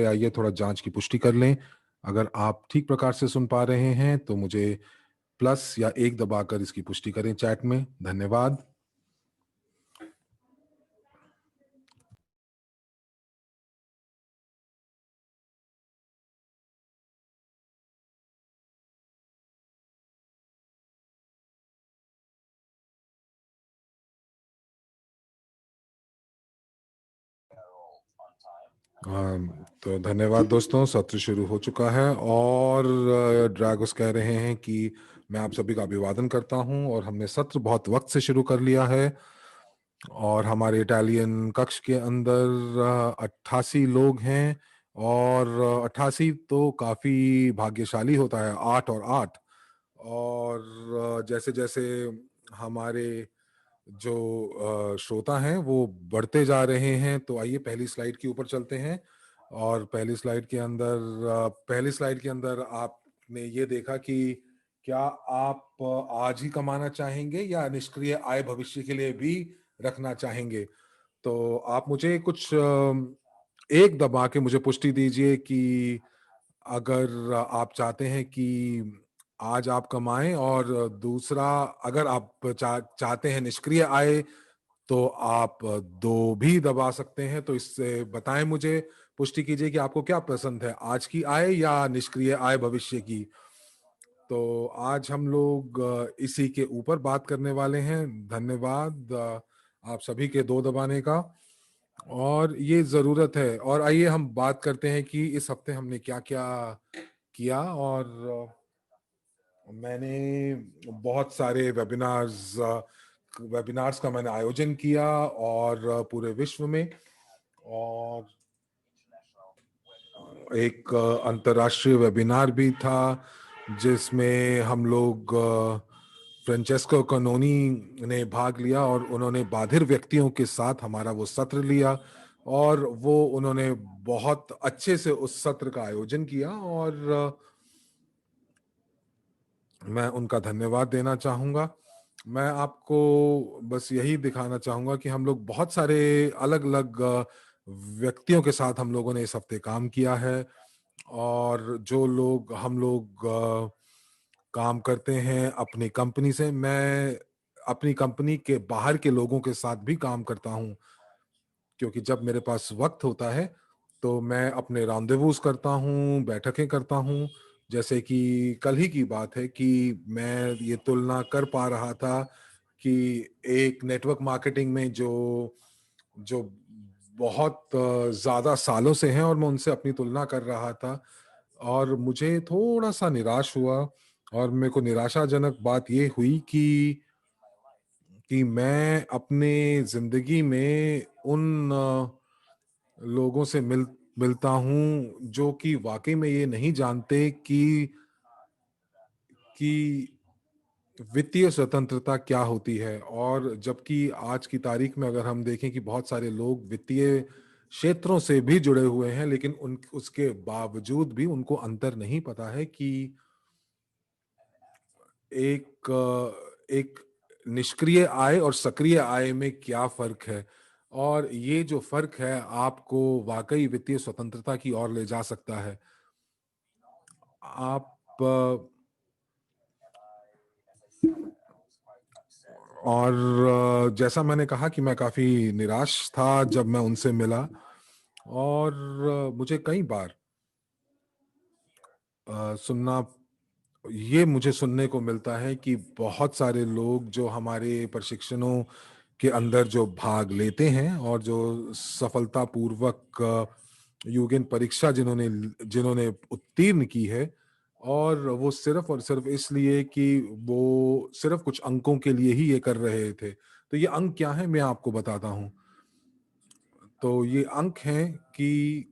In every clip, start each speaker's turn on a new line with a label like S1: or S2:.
S1: आइए थोड़ा जांच की पुष्टि कर लें। अगर आप ठीक प्रकार से सुन पा रहे हैं तो मुझे प्लस या 1 दबाकर इसकी पुष्टि करें चैट में। धन्यवाद। तो धन्यवाद दोस्तों, सत्र शुरू हो चुका है और ड्रैगोस कह रहे हैं कि मैं आप सभी का अभिवादन करता हूं और हमने सत्र बहुत वक्त से शुरू कर लिया है और हमारे इटालियन कक्ष के अंदर 88 लोग हैं और 88 तो काफ़ी भाग्यशाली होता है, 8 और 8। और जैसे जैसे हमारे जो श्रोता हैं वो बढ़ते जा रहे हैं, तो आइए पहली स्लाइड के ऊपर चलते हैं। और पहली स्लाइड के अंदर आपने ये देखा कि क्या आप आज ही कमाना चाहेंगे या निष्क्रिय आय भविष्य के लिए भी रखना चाहेंगे। तो आप मुझे कुछ एक दबा के मुझे पुष्टि दीजिए कि अगर आप चाहते हैं कि आज आप कमाएं, और दूसरा अगर आप चाहते हैं निष्क्रिय आय तो आप 2 भी दबा सकते हैं। तो इससे बताएं, मुझे पुष्टि कीजिए कि आपको क्या पसंद है, आज की आय या निष्क्रिय आय भविष्य की। तो आज हम लोग इसी के ऊपर बात करने वाले हैं। धन्यवाद आप सभी के 2 दबाने का, और ये जरूरत है। और आइए हम बात करते हैं कि इस हफ्ते हमने क्या क्या किया। और मैंने बहुत सारे वेबिनार्स का मैंने आयोजन किया और पूरे विश्व में, और एक अंतर्राष्ट्रीय वेबिनार भी था जिसमें हम लोग फ्रेंचेस्को कनोनी ने भाग लिया और उन्होंने बाधिर व्यक्तियों के साथ हमारा वो सत्र लिया और वो उन्होंने बहुत अच्छे से उस सत्र का आयोजन किया और मैं उनका धन्यवाद देना चाहूँगा। मैं आपको बस यही दिखाना चाहूँगा कि हम लोग बहुत सारे अलग-अलग व्यक्तियों के साथ हम लोगों ने इस हफ्ते काम किया है, और जो लोग हम लोग काम करते हैं अपनी कंपनी से, मैं अपनी कंपनी के बाहर के लोगों के साथ भी काम करता हूँ, क्योंकि जब मेरे पास वक्त होता है तो मैं अपने राउंडेवूज करता हूँ, बैठकें करता हूँ। जैसे कि कल ही की बात है कि मैं ये तुलना कर पा रहा था कि एक नेटवर्क मार्केटिंग में जो जो बहुत ज़्यादा सालों से हैं, और मैं उनसे अपनी तुलना कर रहा था और मुझे थोड़ा-सा निराश हुआ। और मेरे को निराशाजनक बात ये हुई कि मैं अपने ज़िंदगी में उन लोगों से मिलता हूँ जो कि वाक़ई में ये नहीं जानते कि वित्तीय स्वतंत्रता क्या होती है। और जबकि आज की तारीख में अगर हम देखें कि बहुत सारे लोग वित्तीय क्षेत्रों से भी जुड़े हुए हैं, लेकिन उन उसके बावजूद भी उनको अंतर नहीं पता है कि एक निष्क्रिय आय और सक्रिय आय में क्या फ़र्क है। और ये जो फ़र्क है आपको वाक़ई वित्तीय स्वतंत्रता की ओर ले जा सकता है। आप और जैसा मैंने कहा कि मैं काफ़ी निराश था जब मैं उनसे मिला, और मुझे कई बार सुनना ये मुझे सुनने को मिलता है कि बहुत सारे लोग जो हमारे प्रशिक्षणों के अंदर जो भाग लेते हैं और जो सफलतापूर्वक यूगेन परीक्षा जिन्होंने जिन्होंने उत्तीर्ण की है, और वो सिर्फ और सिर्फ इसलिए कि वो सिर्फ कुछ अंकों के लिए ही ये कर रहे थे। तो ये अंक क्या है मैं आपको बताता हूँ। तो ये अंक हैं कि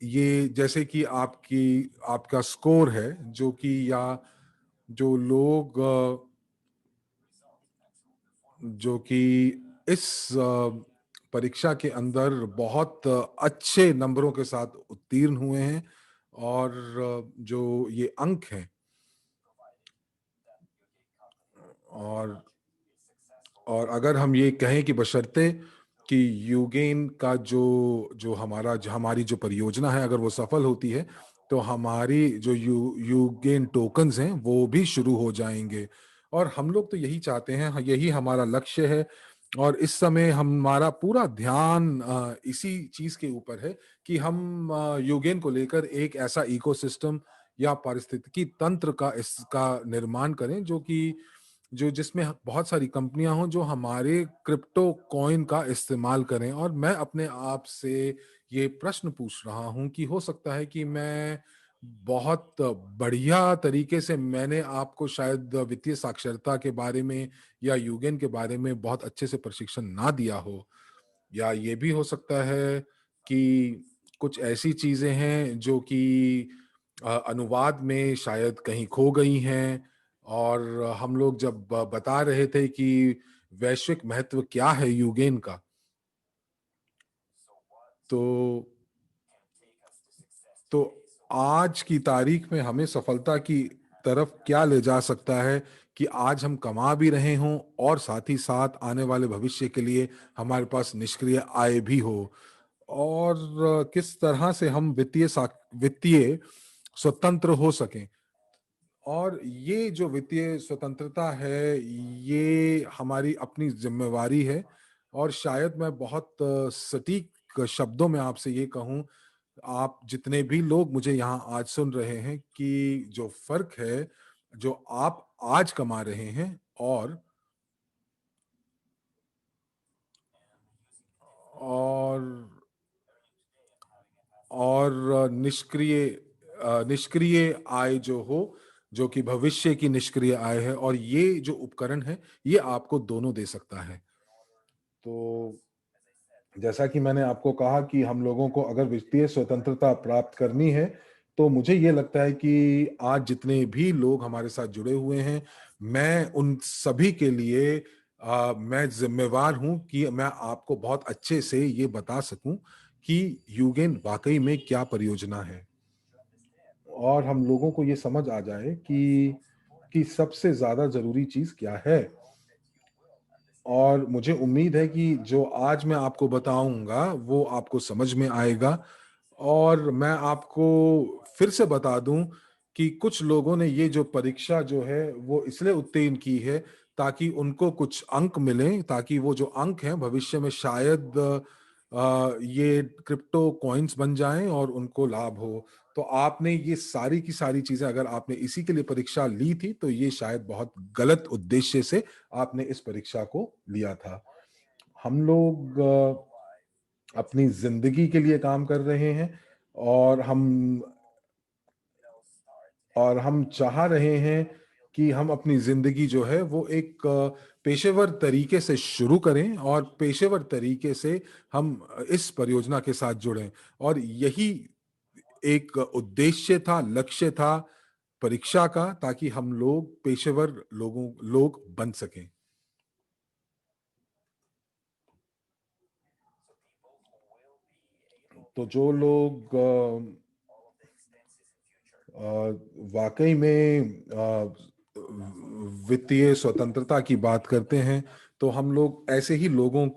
S1: ये जैसे कि आपका स्कोर है, जो कि या जो लोग जो कि इस परीक्षा के अंदर बहुत अच्छे नंबरों के साथ उत्तीर्ण हुए हैं, और जो ये अंक हैं, और और अगर हम ये कहें कि बशर्ते कि यूगेन का जो हमारी जो परियोजना है, अगर वो सफल होती है तो हमारी जो यूगेन टोकन्स हैं वो भी शुरू हो जाएंगे। और हम लोग तो यही चाहते हैं, यही हमारा लक्ष्य है। और इस समय हमारा पूरा ध्यान इसी चीज के ऊपर है कि हम यूगेन को लेकर एक ऐसा इकोसिस्टम या पारिस्थितिकी तंत्र का इसका निर्माण करें जो जिसमें बहुत सारी कंपनियां हों जो हमारे क्रिप्टो कॉइन का इस्तेमाल करें। और मैं अपने आप से ये प्रश्न पूछ रहा हूं कि हो सकता है कि मैं बहुत बढ़िया तरीके से मैंने आपको शायद वित्तीय साक्षरता के बारे में या यूगेन के बारे में बहुत अच्छे से प्रशिक्षण ना दिया हो, या ये भी हो सकता है कि कुछ ऐसी चीजें हैं जो कि अनुवाद में शायद कहीं खो गई हैं। और हम लोग जब बता रहे थे कि वैश्विक महत्व क्या है यूगेन का, तो तो आज की तारीख में हमें सफलता की तरफ क्या ले जा सकता है कि आज हम कमा भी रहे हों और साथ ही साथ आने वाले भविष्य के लिए हमारे पास निष्क्रिय आय भी हो। और किस तरह से हम वित्तीय स्वतंत्र हो सकें। और ये जो वित्तीय स्वतंत्रता है ये हमारी अपनी जिम्मेवारी है। और शायद मैं बहुत सटीक शब्दों में आपसे ये कहूं, आप जितने भी लोग मुझे यहाँ आज सुन रहे हैं, कि जो फर्क है जो आप आज कमा रहे हैं और निष्क्रिय निष्क्रिय आय जो हो, जो कि भविष्य की निष्क्रिय आय है, और ये जो उपकरण है ये आपको दोनों दे सकता है। तो जैसा कि मैंने आपको कहा कि हम लोगों को अगर वित्तीय स्वतंत्रता प्राप्त करनी है, तो मुझे ये लगता है कि आज जितने भी लोग हमारे साथ जुड़े हुए हैं, मैं उन सभी के लिए मैं जिम्मेवार हूं कि मैं आपको बहुत अच्छे से ये बता सकूं कि यूगेन वाकई में क्या परियोजना है, और हम लोगों को ये समझ आ जाए कि सबसे ज्यादा जरूरी चीज क्या है। और मुझे उम्मीद है कि जो आज मैं आपको बताऊंगा वो आपको समझ में आएगा। और मैं आपको फिर से बता दूं कि कुछ लोगों ने ये जो परीक्षा जो है वो इसलिए उत्तीर्ण की है ताकि उनको कुछ अंक मिलें, ताकि वो जो अंक हैं भविष्य में शायद ये क्रिप्टो कॉइन्स बन जाएं और उनको लाभ हो। तो आपने ये सारी की सारी चीजें, अगर आपने इसी के लिए परीक्षा ली थी तो ये शायद बहुत गलत उद्देश्य से आपने इस परीक्षा को लिया था। हम लोग अपनी जिंदगी के लिए काम कर रहे हैं, और हम चाह रहे हैं कि हम अपनी जिंदगी जो है वो एक पेशेवर तरीके से शुरू करें और पेशेवर तरीके से हम इस परियोजना के साथ जुड़ें। और यही एक उद्देश्य था, लक्ष्य था परीक्षा का, ताकि हम लोग पेशेवर लोग बन सकें। तो जो लोग वाकई में वित्तीय स्वतंत्रता की बात करते हैं, तो हम लोग ऐसे ही लोगों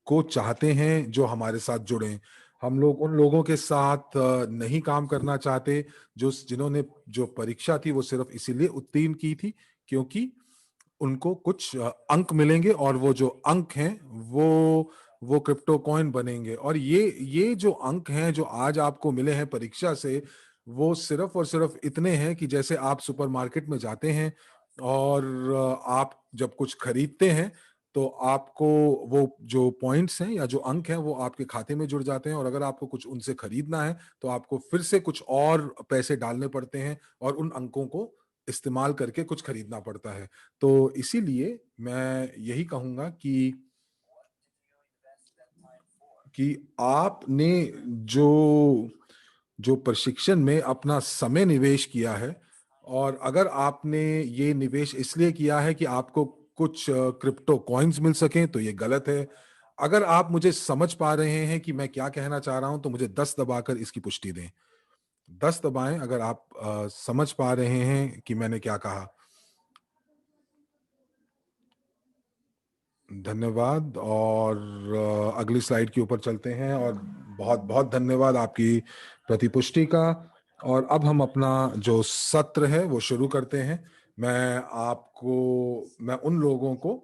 S1: को चाहते हैं जो हमारे साथ जुड़ें। हम लोग उन लोगों के साथ नहीं काम करना चाहते जिन्होंने जो परीक्षा थी वो सिर्फ इसीलिए उत्तीर्ण की थी क्योंकि उनको कुछ अंक मिलेंगे, और वो जो अंक हैं वो क्रिप्टो कॉइन बनेंगे। और ये जो अंक हैं जो आज आपको मिले हैं परीक्षा से, वो सिर्फ और सिर्फ इतने हैं कि जैसे आप सुपरमार्केट में जाते हैं और आप जब कुछ खरीदते हैं तो आपको वो जो पॉइंट्स हैं या जो अंक हैं वो आपके खाते में जुड़ जाते हैं, और अगर आपको कुछ उनसे खरीदना है तो आपको फिर से कुछ और पैसे डालने पड़ते हैं और उन अंकों को इस्तेमाल करके कुछ खरीदना पड़ता है। तो इसीलिए मैं यही कहूंगा कि आपने जो जो प्रशिक्षण में अपना समय निवेश किया है, और अगर आपने ये निवेश इसलिए किया है कि आपको कुछ क्रिप्टो कॉइन्स मिल सकें तो ये गलत है। अगर आप मुझे समझ पा रहे हैं कि मैं क्या कहना चाह रहा हूं तो मुझे 10 दबाकर इसकी पुष्टि दें। 10 दबाएं अगर आप समझ पा रहे हैं कि मैंने क्या कहा। धन्यवाद। और अगली स्लाइड के ऊपर चलते हैं। और बहुत बहुत धन्यवाद आपकी प्रतिपुष्टि का। और अब हम अपना जो सत्र है वो शुरू करते हैं। मैं उन लोगों को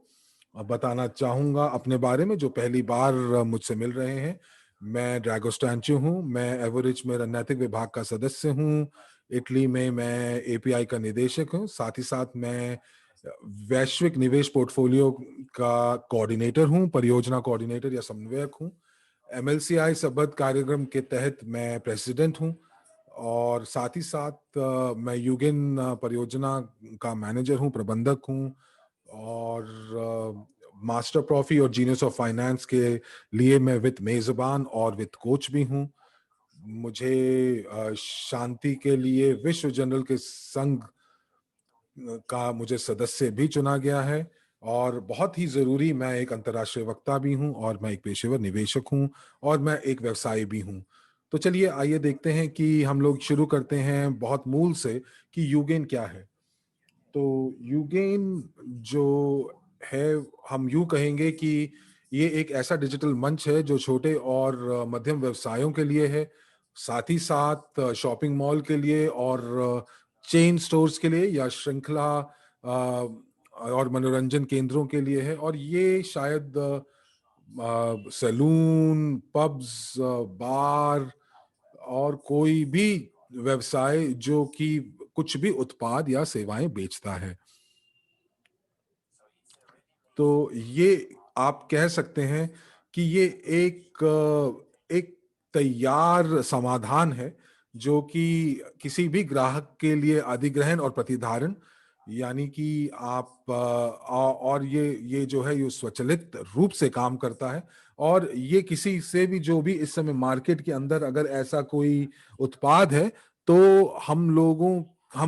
S1: बताना चाहूँगा अपने बारे में जो पहली बार मुझसे मिल रहे हैं। मैं ड्रैगो स्टैंचू हूँ। मैं एवरेज में रणनीतिक विभाग का सदस्य हूँ। इटली में मैं एपीआई का निदेशक हूँ। साथ ही साथ मैं वैश्विक निवेश पोर्टफोलियो का कोऑर्डिनेटर हूं, परियोजना कोऑर्डिनेटर या समन्वयक हूं। एमएलसीआई संबद्ध कार्यक्रम के तहत मैं प्रेसिडेंट हूं। और साथ ही साथ मैं यूगेन परियोजना का मैनेजर हूं, प्रबंधक हूं। और मास्टर प्रॉफी और जीनियस ऑफ फाइनेंस के लिए मैं वित्त मेजबान और वित्त कोच भी हूं। मुझे शांति के लिए विश्व जनरल के संघ का मुझे सदस्य भी चुना गया है। और बहुत ही जरूरी, मैं एक अंतर्राष्ट्रीय वक्ता भी हूं और मैं एक पेशेवर निवेशक हूं और मैं एक व्यवसायी भी हूं। तो चलिए आइए देखते हैं कि हम लोग शुरू करते हैं बहुत मूल से कि यूगेन क्या है। तो यूगेन जो है, हम यूं कहेंगे कि ये एक ऐसा डिजिटल मंच है जो छोटे और मध्यम व्यवसायों के लिए है, साथ ही साथ शॉपिंग मॉल के लिए और चेन स्टोर्स के लिए या श्रृंखला और मनोरंजन केंद्रों के लिए है। और ये शायद सैलून, पब्स, बार और कोई भी व्यवसाय जो कि कुछ भी उत्पाद या सेवाएं बेचता है। तो ये आप कह सकते हैं कि ये एक तैयार समाधान है जो कि किसी भी ग्राहक के लिए अधिग्रहण और प्रतिधारण, यानी कि और ये जो है ये स्वचालित रूप से काम करता है। और ये किसी से भी, जो भी इस समय मार्केट के अंदर अगर ऐसा कोई उत्पाद है, तो हम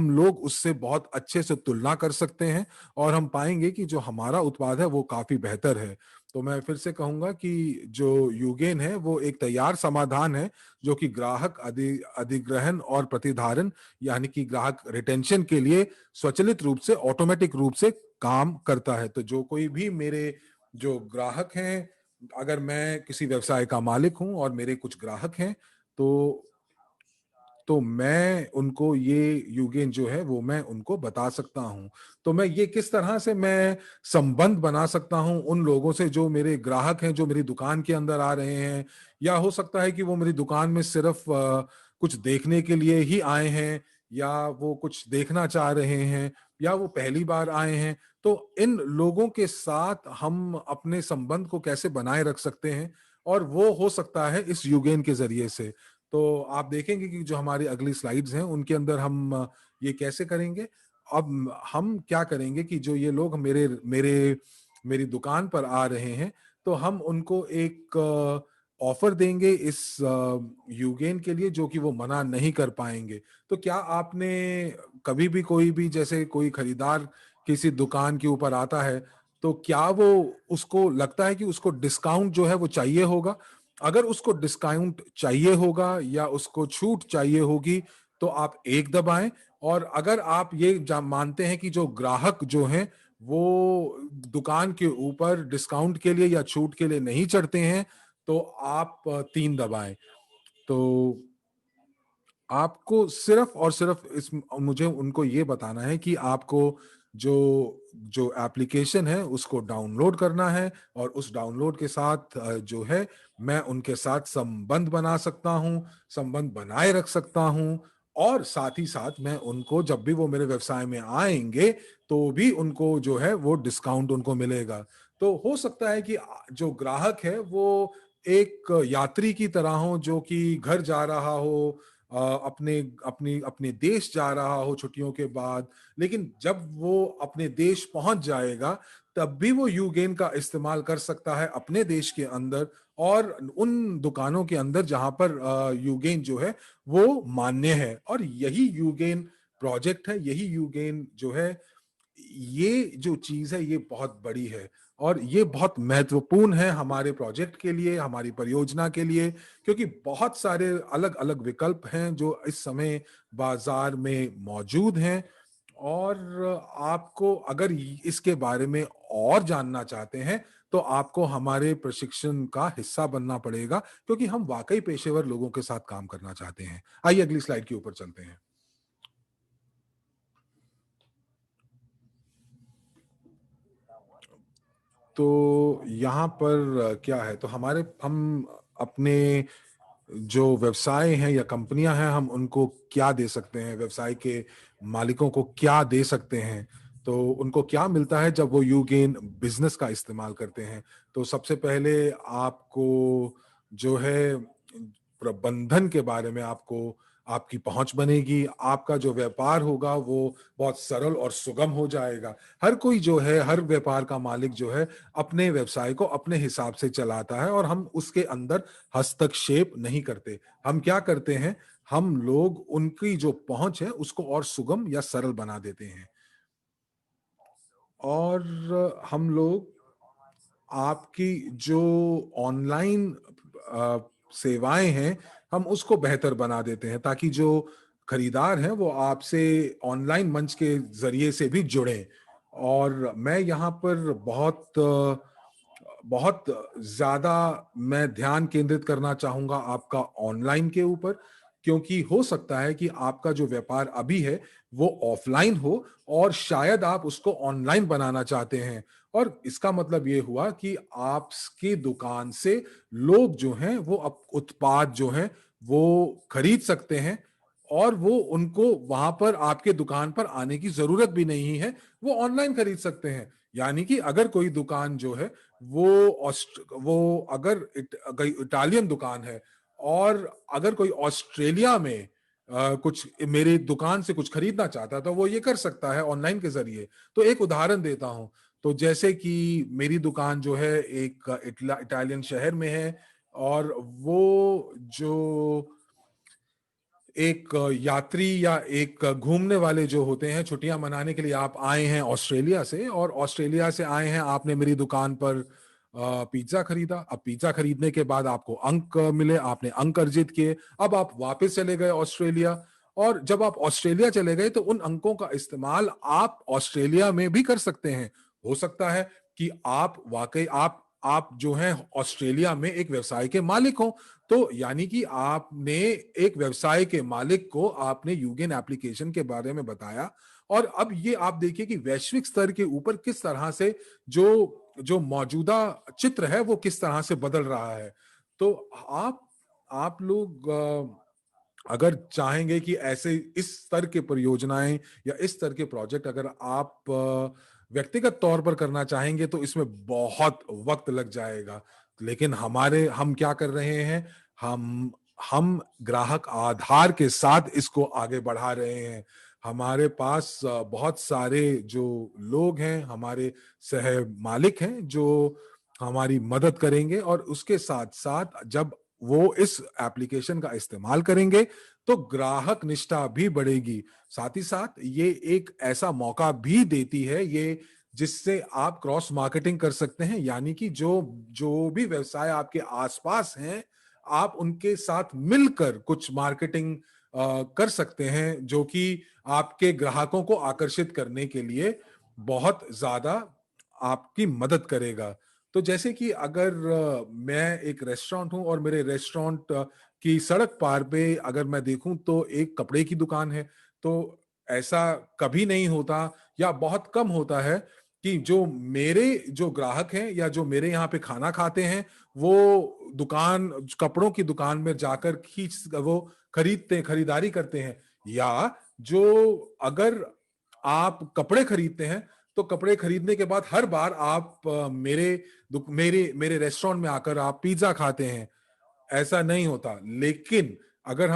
S1: लोग उससे बहुत अच्छे से तुलना कर सकते हैं और हम पाएंगे कि जो हमारा उत्पाद है वो काफी बेहतर है। तो मैं फिर से कहूंगा कि जो यूगेन है वो एक तैयार समाधान है जो कि ग्राहक अधिग्रहण और प्रतिधारण, यानी कि ग्राहक रिटेंशन के लिए स्वचालित रूप से, ऑटोमेटिक रूप से काम करता है। तो जो कोई भी मेरे जो ग्राहक हैं, अगर मैं किसी व्यवसाय का मालिक हूं और मेरे कुछ ग्राहक हैं, तो मैं उनको ये यूगेन जो है वो मैं उनको बता सकता हूं। तो मैं ये किस तरह से मैं संबंध बना सकता हूं उन लोगों से जो मेरे ग्राहक हैं, जो मेरी दुकान के अंदर आ रहे हैं। या हो सकता है कि वो मेरी दुकान में सिर्फ कुछ देखने के लिए ही आए हैं, या वो कुछ देखना चाह रहे हैं, या वो पहली बार आए हैं। तो इन लोगों के साथ हम अपने संबंध को कैसे बनाए रख सकते हैं, और वो हो सकता है इस यूगेन के जरिए से। तो आप देखेंगे कि जो हमारी अगली स्लाइड्स हैं उनके अंदर हम ये कैसे करेंगे। अब हम क्या करेंगे कि जो ये लोग मेरे मेरे मेरी दुकान पर आ रहे हैं, तो हम उनको एक ऑफर देंगे इस यूगेन के लिए जो कि वो मना नहीं कर पाएंगे। तो क्या आपने कभी भी, कोई भी जैसे कोई खरीदार किसी दुकान के ऊपर आता है, तो क्या वो, उसको लगता है कि उसको डिस्काउंट जो है वो चाहिए होगा? अगर उसको डिस्काउंट चाहिए होगा या उसको छूट चाहिए होगी, तो आप एक दबाएं। और अगर आप ये मानते हैं कि जो ग्राहक जो हैं वो दुकान के ऊपर डिस्काउंट के लिए या छूट के लिए नहीं चढ़ते हैं, तो आप तीन दबाएं। तो आपको सिर्फ और सिर्फ इस मुझे उनको ये बताना है कि आपको जो जो एप्लीकेशन है उसको डाउनलोड करना है, और उस डाउनलोड के साथ जो है मैं उनके साथ संबंध बना सकता हूं, संबंध बनाए रख सकता हूं। और साथ ही साथ मैं उनको, जब भी वो मेरे व्यवसाय में आएंगे, तो भी उनको जो है वो डिस्काउंट उनको मिलेगा। तो हो सकता है कि जो ग्राहक है वो एक यात्री की तरह हो जो कि घर जा रहा हो, अपने अपनी अपने देश जा रहा हो छुट्टियों के बाद, लेकिन जब वो अपने देश पहुंच जाएगा तब भी वो यूगेन का इस्तेमाल कर सकता है अपने देश के अंदर और उन दुकानों के अंदर जहां पर यूगेन जो है वो मान्य है। और यही यूगेन प्रोजेक्ट है, यही यूगेन जो है, ये जो चीज है ये बहुत बड़ी है और ये बहुत महत्वपूर्ण है हमारे प्रोजेक्ट के लिए, हमारी परियोजना के लिए। क्योंकि बहुत सारे अलग अलग विकल्प हैं जो इस समय बाजार में मौजूद हैं। और आपको अगर इसके बारे में और जानना चाहते हैं, तो आपको हमारे प्रशिक्षण का हिस्सा बनना पड़ेगा, क्योंकि हम वाकई पेशेवर लोगों के साथ काम करना चाहते हैं। आइए अगली स्लाइड के ऊपर चलते हैं। तो यहाँ पर क्या है, तो हम अपने जो व्यवसाय हैं या कंपनियां हैं, हम उनको क्या दे सकते हैं, व्यवसाय के मालिकों को क्या दे सकते हैं, तो उनको क्या मिलता है जब वो यूगेन बिजनेस का इस्तेमाल करते हैं। तो सबसे पहले आपको जो है प्रबंधन के बारे में आपको आपकी पहुंच बनेगी, आपका जो व्यापार होगा वो बहुत सरल और सुगम हो जाएगा। हर कोई जो है, हर व्यापार का मालिक जो है, अपने व्यवसाय को अपने हिसाब से चलाता है और हम उसके अंदर हस्तक्षेप नहीं करते। हम क्या करते हैं, हम लोग उनकी जो पहुंच है उसको और सुगम या सरल बना देते हैं, और हम लोग आपकी जो ऑनलाइन सेवाएं हैं, हम उसको बेहतर बना देते हैं, ताकि जो खरीदार हैं वो आपसे ऑनलाइन मंच के जरिए से भी जुड़ें। और मैं यहाँ पर बहुत ज्यादा मैं ध्यान केंद्रित करना चाहूंगा आपका ऑनलाइन के ऊपर, क्योंकि हो सकता है कि आपका जो व्यापार अभी है वो ऑफलाइन हो और शायद आप उसको ऑनलाइन बनाना चाहते हैं। और इसका मतलब ये हुआ कि आपकी दुकान से लोग जो हैं वो उत्पाद जो हैं वो खरीद सकते हैं, और वो उनको वहां पर आपके दुकान पर आने की जरूरत भी नहीं है, वो ऑनलाइन खरीद सकते हैं। यानी कि अगर कोई दुकान जो है वो अगर इटालियन दुकान है, और अगर कोई ऑस्ट्रेलिया में कुछ मेरी दुकान से कुछ खरीदना चाहता है, तो वो ये कर सकता है ऑनलाइन के जरिए। तो एक उदाहरण देता हूं, तो जैसे कि मेरी दुकान जो है एक इटालियन शहर में है, और वो जो एक यात्री या एक घूमने वाले जो होते हैं, छुट्टियां मनाने के लिए आप आए हैं ऑस्ट्रेलिया से, और ऑस्ट्रेलिया से आए हैं, आपने मेरी दुकान पर पिज्जा खरीदा। अब पिज्जा खरीदने के बाद आपको अंक मिले, आपने अंक अर्जित किए, अब आप वापस चले गए ऑस्ट्रेलिया, और जब आप ऑस्ट्रेलिया चले गए तो उन अंकों का इस्तेमाल आप ऑस्ट्रेलिया में भी कर सकते हैं। हो सकता है कि आप वाकई आप जो हैं ऑस्ट्रेलिया में एक व्यवसाय के मालिक हो, तो यानी कि आपने एक व्यवसाय के मालिक को आपने यूगेन एप्लीकेशन के बारे में बताया, और अब ये आप देखिए कि वैश्विक स्तर के ऊपर किस तरह से जो जो मौजूदा चित्र है वो किस तरह से बदल रहा है। तो आप लोग अगर चाहेंगे कि ऐसे इस स्तर के परियोजनाएं या इस स्तर के प्रोजेक्ट अगर आप व्यक्तिगत तौर पर करना चाहेंगे, तो इसमें बहुत वक्त लग जाएगा। लेकिन हम क्या कर रहे हैं, हम ग्राहक आधार के साथ इसको आगे बढ़ा रहे हैं। हमारे पास बहुत सारे जो लोग हैं, हमारे सह मालिक हैं, जो हमारी मदद करेंगे, और उसके साथ साथ जब वो इस एप्लीकेशन का इस्तेमाल करेंगे तो ग्राहक निष्ठा भी बढ़ेगी। साथ ही साथ ये एक ऐसा मौका भी देती है ये, जिससे आप क्रॉस मार्केटिंग कर सकते हैं, यानी कि जो जो भी व्यवसाय आपके आसपास हैं, आप उनके साथ मिलकर कुछ मार्केटिंग कर सकते हैं, जो कि आपके ग्राहकों को आकर्षित करने के लिए बहुत ज्यादा आपकी मदद करेगा। तो जैसे कि अगर मैं एक रेस्टोरेंट हूं और मेरे रेस्टोरेंट की सड़क पार पे अगर मैं देखूं तो एक कपड़े की दुकान है, तो ऐसा कभी नहीं होता या बहुत कम होता है कि जो मेरे जो ग्राहक हैं या जो मेरे यहाँ पे खाना खाते हैं, वो कपड़ों की दुकान में जाकर वो खरीदारी करते हैं। या जो अगर आप कपड़े खरीदते हैं, तो कपड़े खरीदने के बाद हर बार आप मेरे रेस्टोरेंट में आकर आप पिज्जा खाते हैं, ऐसा नहीं होता। लेकिन अगर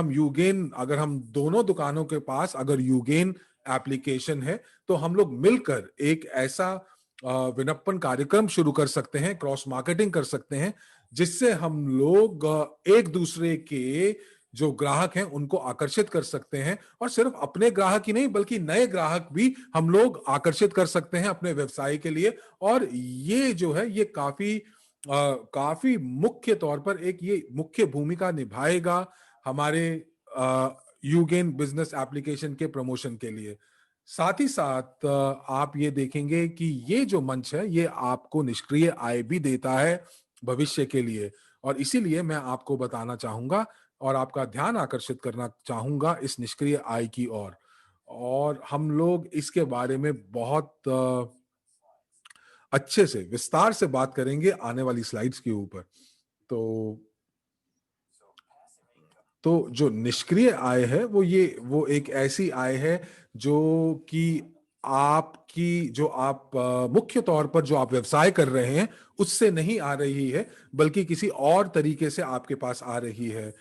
S1: हम दोनों दुकानों के पास अगर यूगेन एप्लीकेशन है, तो हम लोग मिलकर एक ऐसा विपणन कार्यक्रम शुरू कर सकते हैं, क्रॉस मार्केटिंग कर सकते हैं, जिससे हम लोग एक दूसरे के जो ग्राहक हैं उनको आकर्षित कर सकते हैं, और सिर्फ अपने ग्राहक ही नहीं बल्कि नए ग्राहक भी हम लोग आकर्षित कर सकते हैं अपने व्यवसाय के लिए। और ये जो है ये काफी मुख्य तौर पर एक ये मुख्य भूमिका निभाएगा हमारे यूगेन बिजनेस एप्लीकेशन के प्रमोशन के लिए। साथ ही साथ आप ये देखेंगे कि ये जो मंच है ये आपको निष्क्रिय आय भी देता है भविष्य के लिए, और इसीलिए मैं आपको बताना चाहूंगा और आपका ध्यान आकर्षित करना चाहूंगा इस निष्क्रिय आय की ओर। और हम लोग इसके बारे में बहुत अच्छे से विस्तार से बात करेंगे आने वाली स्लाइड्स के ऊपर। तो जो निष्क्रिय आय है वो एक ऐसी आय है जो कि आपकी जो आप मुख्य तौर पर जो आप व्यवसाय कर रहे हैं उससे नहीं आ रही है, बल्कि किसी और तरीके से आपके पास आ रही है।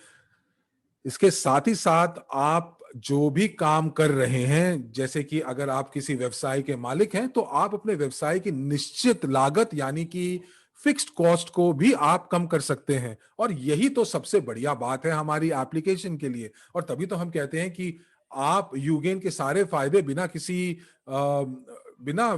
S1: इसके साथ ही साथ आप जो भी काम कर रहे हैं, जैसे कि अगर आप किसी व्यवसाय के मालिक हैं तो आप अपने व्यवसाय की निश्चित लागत यानी कि फिक्स्ड कॉस्ट को भी आप कम कर सकते हैं। और यही तो सबसे बढ़िया बात है हमारी एप्लीकेशन के लिए, और तभी तो हम कहते हैं कि आप यूगेन के सारे फायदे बिना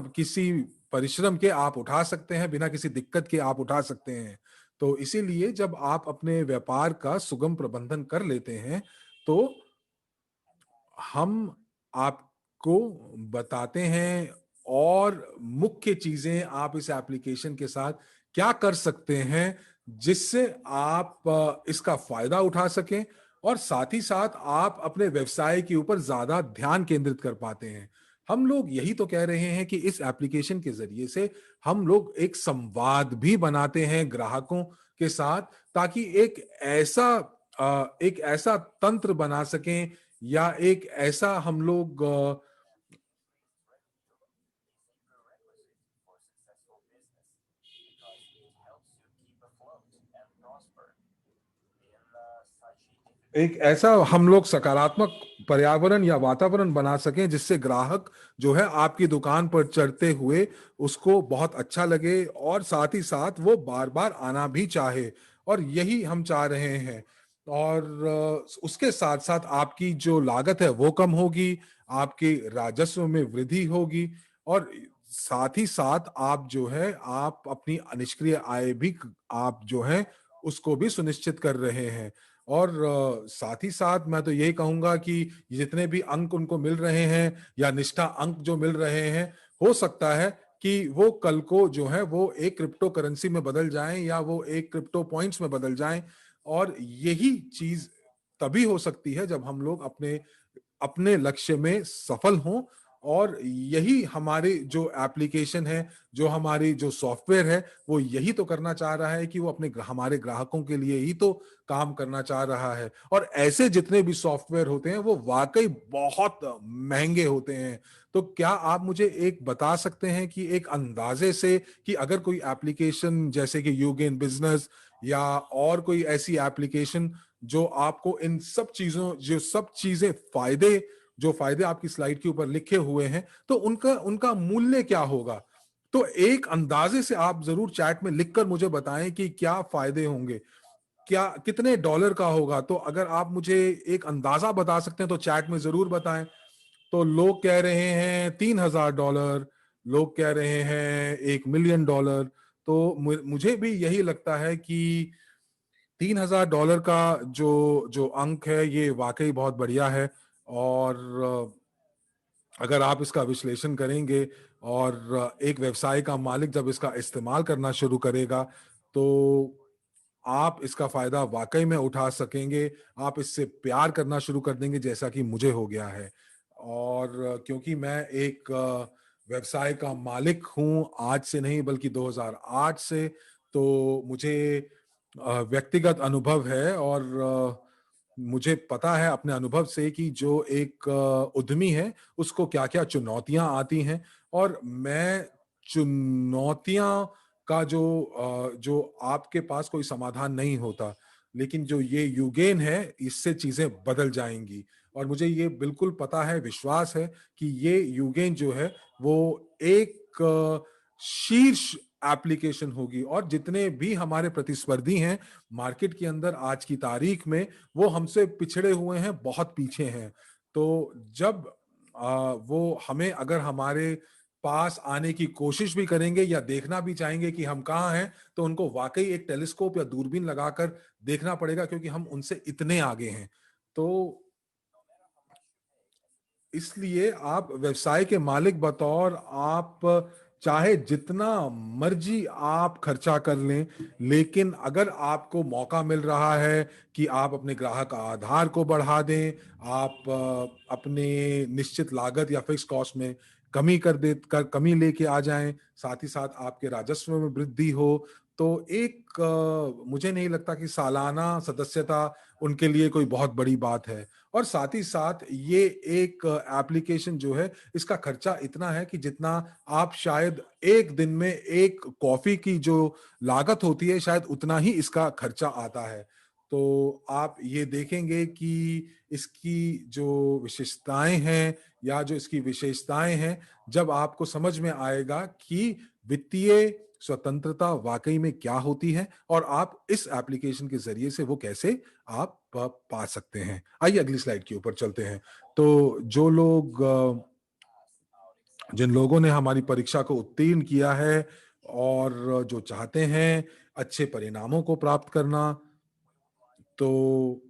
S1: किसी परिश्रम के आप उठा सकते हैं, बिना किसी दिक्कत के आप उठा सकते हैं। तो इसीलिए जब आप अपने व्यापार का सुगम प्रबंधन कर लेते हैं तो हम आपको बताते हैं और मुख्य चीजें आप इस एप्लीकेशन के साथ क्या कर सकते हैं जिससे आप इसका फायदा उठा सकें, और साथ ही साथ आप अपने व्यवसाय के ऊपर ज्यादा ध्यान केंद्रित कर पाते हैं। हम लोग यही तो कह रहे हैं कि इस एप्लीकेशन के जरिए से हम लोग एक संवाद भी बनाते हैं ग्राहकों के साथ, ताकि एक ऐसा तंत्र बना सकें या एक ऐसा हम लोग एक ऐसा हम लोग सकारात्मक पर्यावरण या वातावरण बना सकें जिससे ग्राहक जो है आपकी दुकान पर चढ़ते हुए उसको बहुत अच्छा लगे और साथ ही साथ वो बार बार आना भी चाहे। और यही हम चाह रहे हैं। और उसके साथ साथ आपकी जो लागत है वो कम होगी, आपके राजस्व में वृद्धि होगी, और साथ ही साथ आप जो है आप अपनी निष्क्रिय आय भी आप जो है उसको भी सुनिश्चित कर रहे हैं। और साथ ही साथ मैं तो यही कहूंगा कि जितने भी अंक उनको मिल रहे हैं या निष्ठा अंक जो मिल रहे हैं, हो सकता है कि वो कल को जो है वो एक क्रिप्टो करेंसी में बदल जाएं या वो एक क्रिप्टो पॉइंट्स में बदल जाएं। और यही चीज तभी हो सकती है जब हम लोग अपने अपने लक्ष्य में सफल हों। और यही हमारे जो एप्लीकेशन है, जो हमारी जो सॉफ्टवेयर है, वो यही तो करना चाह रहा है कि वो हमारे ग्राहकों के लिए ही तो काम करना चाह रहा है। और ऐसे जितने भी सॉफ्टवेयर होते हैं वो वाकई बहुत महंगे होते हैं। तो क्या आप मुझे एक बता सकते हैं कि एक अंदाजे से कि अगर कोई एप्लीकेशन जैसे कि यूगेन बिजनेस या और कोई ऐसी एप्लीकेशन जो आपको इन सब चीजों जो सब चीजें फायदे जो फायदे आपकी स्लाइड के ऊपर लिखे हुए हैं, तो उनका उनका मूल्य क्या होगा? तो एक अंदाजे से आप जरूर चैट में लिखकर मुझे बताएं कि क्या फायदे होंगे, क्या कितने डॉलर का होगा। तो अगर आप मुझे एक अंदाजा बता सकते हैं तो चैट में जरूर बताएं। तो लोग कह रहे हैं $3,000, लोग कह रहे हैं $1 मिलियन। तो मुझे भी यही लगता है कि $3,000 का जो जो अंक है ये वाकई बहुत बढ़िया है। और अगर आप इसका विश्लेषण करेंगे और एक व्यवसाय का मालिक जब इसका इस्तेमाल करना शुरू करेगा तो आप इसका फायदा वाकई में उठा सकेंगे। आप इससे प्यार करना शुरू कर देंगे जैसा कि मुझे हो गया है। और क्योंकि मैं एक व्यवसाय का मालिक हूं आज से नहीं बल्कि 2008 से, तो मुझे व्यक्तिगत अनुभव है और मुझे पता है अपने अनुभव से कि जो एक उद्यमी है उसको क्या क्या चुनौतियां आती हैं। और मैं चुनौतियां का जो आपके पास कोई समाधान नहीं होता, लेकिन जो ये यूगेन है इससे चीजें बदल जाएंगी। और मुझे ये बिल्कुल पता है, विश्वास है कि ये यूगेन जो है वो एक शीर्ष एप्लीकेशन होगी। और जितने भी हमारे प्रतिस्पर्धी हैं मार्केट के अंदर आज की तारीख में, वो हमसे पिछड़े हुए हैं, बहुत पीछे हैं। तो जब वो हमें अगर हमारे पास आने की कोशिश भी करेंगे या देखना भी चाहेंगे कि हम कहाँ हैं, तो उनको वाकई एक टेलीस्कोप या दूरबीन लगाकर देखना पड़ेगा क्योंकि हम उनसे इतने आगे हैं। तो इसलिए आप व्यवसाय के मालिक बतौर आप चाहे जितना मर्जी आप खर्चा कर लें, लेकिन अगर आपको मौका मिल रहा है कि आप अपने ग्राहक आधार को बढ़ा दें, आप अपने निश्चित लागत या फिक्स कॉस्ट में कमी लेके आ जाएं, साथ ही साथ आपके राजस्व में वृद्धि हो, तो एक मुझे नहीं लगता कि सालाना सदस्यता उनके लिए कोई बहुत बड़ी बात है। और साथ ही साथ ये एक एप्लीकेशन जो है, इसका खर्चा इतना है कि जितना आप शायद एक दिन में एक कॉफी की जो लागत होती है, शायद उतना ही इसका खर्चा आता है। तो आप ये देखेंगे कि इसकी जो विशेषताएं हैं या जो इसकी विशेषताएं हैं, जब आपको समझ में आएगा कि वित्तीय स्वतंत्रता वाकई में क्या होती है और आप इस एप्लीकेशन के जरिए से वो कैसे आप पा सकते हैं। आइए अगली स्लाइड के ऊपर चलते हैं। तो जिन लोगों ने हमारी परीक्षा को उत्तीर्ण किया है और जो चाहते हैं अच्छे परिणामों को प्राप्त करना, तो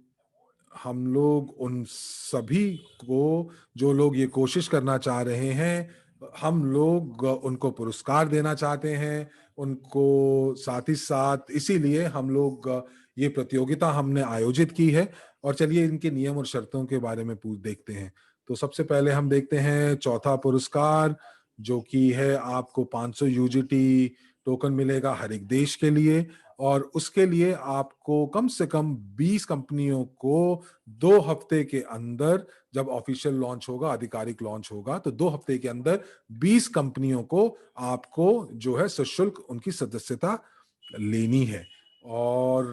S1: हम लोग उन सभी को, जो लोग ये कोशिश करना चाह रहे हैं, हम लोग उनको पुरस्कार देना चाहते हैं उनको। साथ ही साथ इसीलिए हम लोग ये प्रतियोगिता हमने आयोजित की है। और चलिए इनके नियम और शर्तों के बारे में देखते हैं। तो सबसे पहले हम देखते हैं चौथा पुरस्कार, जो कि है आपको 500 यूजीटी टोकन मिलेगा हर एक देश के लिए। और उसके लिए आपको कम से कम 20 कंपनियों को 2 हफ्ते के अंदर, जब ऑफिशियल लॉन्च होगा, आधिकारिक लॉन्च होगा, तो 2 हफ्ते के अंदर 20 कंपनियों को आपको जो है सशुल्क उनकी सदस्यता लेनी है। और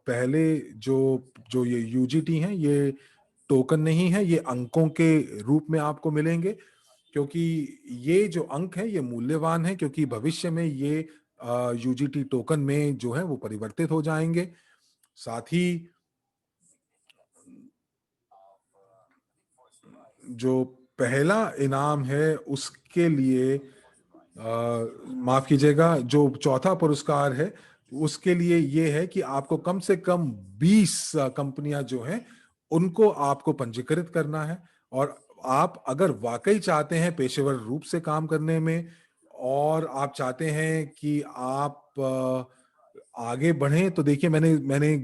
S1: पहले जो जो ये यूजीटी हैं, ये टोकन नहीं है, ये अंकों के रूप में आपको मिलेंगे, क्योंकि ये जो अंक है ये मूल्यवान है, क्योंकि भविष्य में ये यूजीटी टोकन में जो है वो परिवर्तित हो जाएंगे। साथ ही जो पहला इनाम है उसके लिए माफ कीजिएगा, जो चौथा पुरस्कार है उसके लिए ये है कि आपको कम से कम 20 कंपनियां जो हैं उनको आपको पंजीकृत करना है। और आप अगर वाकई चाहते हैं पेशेवर रूप से काम करने में, और आप चाहते हैं कि आप आगे बढ़ें, तो देखिए मैंने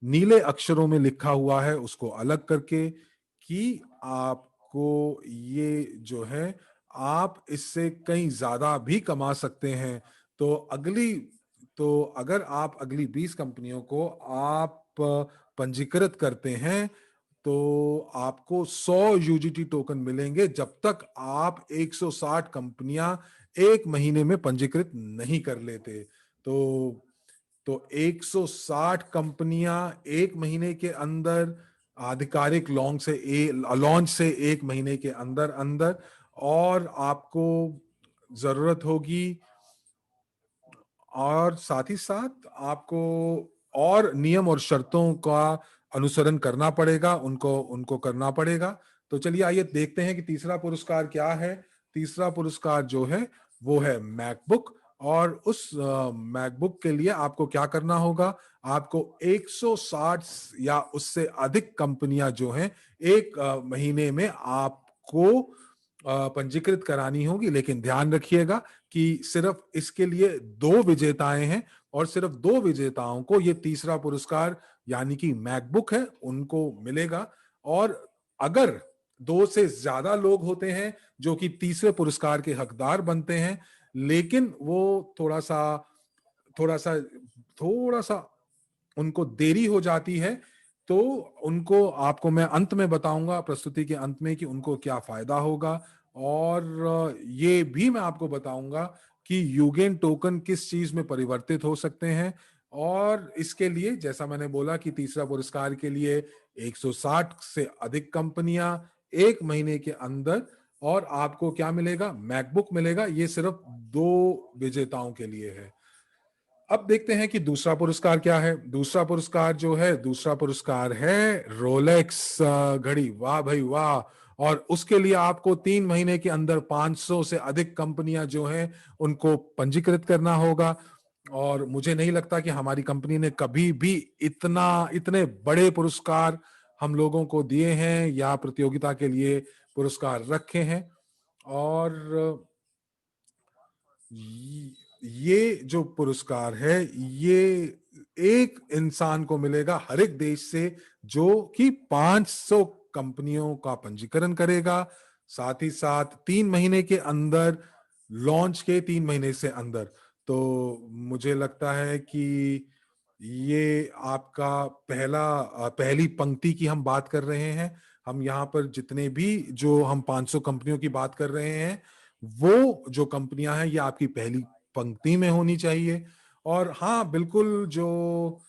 S1: नीले अक्षरों में लिखा हुआ है उसको अलग करके कि आपको ये जो है, आप इससे कहीं ज्यादा भी कमा सकते हैं। तो अगर आप अगली 20 कंपनियों को आप पंजीकृत करते हैं, तो आपको 100 यूजीटी टोकन मिलेंगे, जब तक आप 160 कंपनियां एक महीने में पंजीकृत नहीं कर लेते। तो 160 कंपनियां एक महीने के अंदर, आधिकारिक लॉन्च से एक महीने के अंदर अंदर। और आपको जरूरत होगी, और साथ ही साथ आपको और नियम और शर्तों का अनुसरण करना पड़ेगा, उनको उनको करना पड़ेगा। तो चलिए आइए देखते हैं कि तीसरा पुरस्कार क्या है। तीसरा पुरस्कार जो है वो है मैकबुक। और उस मैकबुक के लिए आपको क्या करना होगा, आपको 160 या उससे अधिक कंपनियां जो हैं एक महीने में आपको पंजीकृत करानी होगी। लेकिन ध्यान रखिएगा कि सिर्फ इसके लिए 2 विजेताएं हैं, और सिर्फ 2 विजेताओं को ये तीसरा पुरस्कार यानी कि मैकबुक है उनको मिलेगा। और अगर 2 से ज्यादा लोग होते हैं जो कि तीसरे पुरस्कार के हकदार बनते हैं, लेकिन वो थोड़ा सा थोड़ा सा उनको देरी हो जाती है, तो उनको आपको मैं अंत में बताऊंगा, प्रस्तुति के अंत में, कि उनको क्या फायदा होगा। और ये भी मैं आपको बताऊंगा कि यूगेन टोकन किस चीज में परिवर्तित हो सकते हैं। और इसके लिए जैसा मैंने बोला कि तीसरा पुरस्कार के लिए 160 से अधिक कंपनियां एक महीने के अंदर, और आपको क्या मिलेगा, मैकबुक मिलेगा। ये सिर्फ 2 विजेताओं के लिए है। अब देखते हैं कि दूसरा पुरस्कार क्या है। दूसरा पुरस्कार जो है, दूसरा पुरस्कार है रोलेक्स घड़ी। वाह भाई वाह। और उसके लिए आपको 3 महीने के अंदर 500 से अधिक कंपनियां जो हैं उनको पंजीकृत करना होगा। और मुझे नहीं लगता कि हमारी कंपनी ने कभी भी इतने बड़े पुरस्कार हम लोगों को दिए हैं या प्रतियोगिता के लिए पुरस्कार रखे हैं। और ये जो पुरस्कार है ये एक इंसान को मिलेगा हर एक देश से, जो कि 500 कंपनियों का पंजीकरण करेगा, साथ ही साथ 3 महीने के अंदर, लॉन्च के 3 महीने से अंदर। तो मुझे लगता है कि ये आपका पहली पंक्ति की हम बात कर रहे हैं। हम यहाँ पर जितने भी जो हम 500 कंपनियों की बात कर रहे हैं, वो जो कंपनियां हैं ये आपकी पहली पंक्ति में होनी चाहिए। और हाँ, बिल्कुल, जो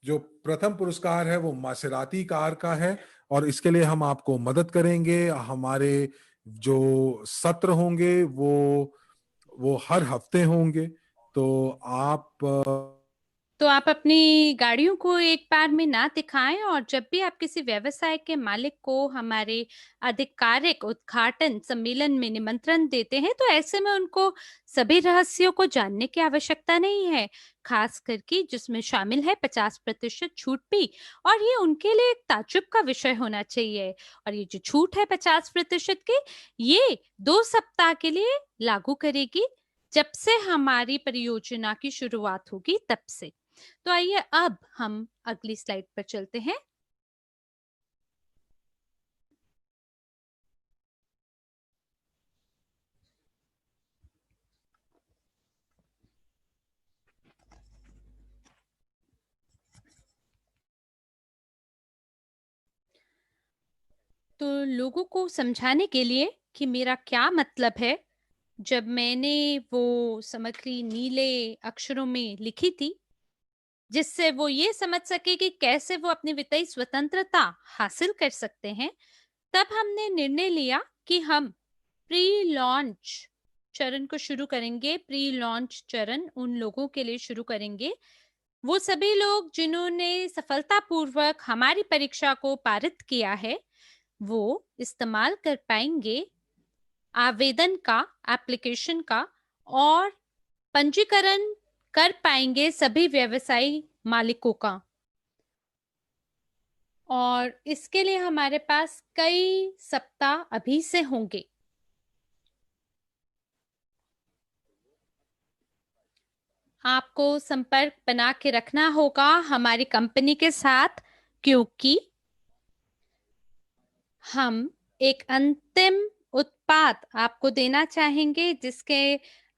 S1: जो प्रथम पुरस्कार है वो मासेराती कार का है, और इसके लिए हम आपको मदद करेंगे। हमारे जो सत्र होंगे वो हर हफ्ते होंगे। तो आप
S2: तो आप अपनी गाड़ियों को एक बार में ना दिखाएं, और जब भी आप किसी व्यवसाय के मालिक को हमारे आधिकारिक उद्घाटन सम्मेलन में निमंत्रण देते हैं, तो ऐसे में उनको सभी रहस्यों को जानने की आवश्यकता नहीं है, खास करके जिसमें शामिल है 50% छूट भी। और ये उनके लिए एक ताज्जुब का विषय होना चाहिए। और ये जो छूट है 50% की, ये 2 सप्ताह के लिए लागू करेगी, जब से हमारी परियोजना की शुरुआत होगी तब से। तो आइए अब हम अगली स्लाइड पर चलते हैं। तो लोगों को समझाने के लिए कि मेरा क्या मतलब है, जब मैंने वो सामग्री नीले अक्षरों में लिखी थी, जिससे वो ये समझ सके कि कैसे वो अपनी वित्तीय स्वतंत्रता हासिल कर सकते हैं, तब हमने निर्णय लिया कि हम प्री लॉन्च चरण को शुरू करेंगे। प्री लॉन्च चरण उन लोगों के लिए शुरू करेंगे, वो सभी लोग जिन्होंने सफलतापूर्वक हमारी परीक्षा को पारित किया है, वो इस्तेमाल कर पाएंगे आवेदन का, एप्लीकेशन का, और पंजीकरण कर पाएंगे सभी व्यवसायी मालिकों का। और इसके लिए हमारे पास कई सप्ताह अभी से होंगे। आपको संपर्क बना के रखना होगा हमारी कंपनी के साथ, क्योंकि हम एक अंतिम उत्पाद आपको देना चाहेंगे जिसके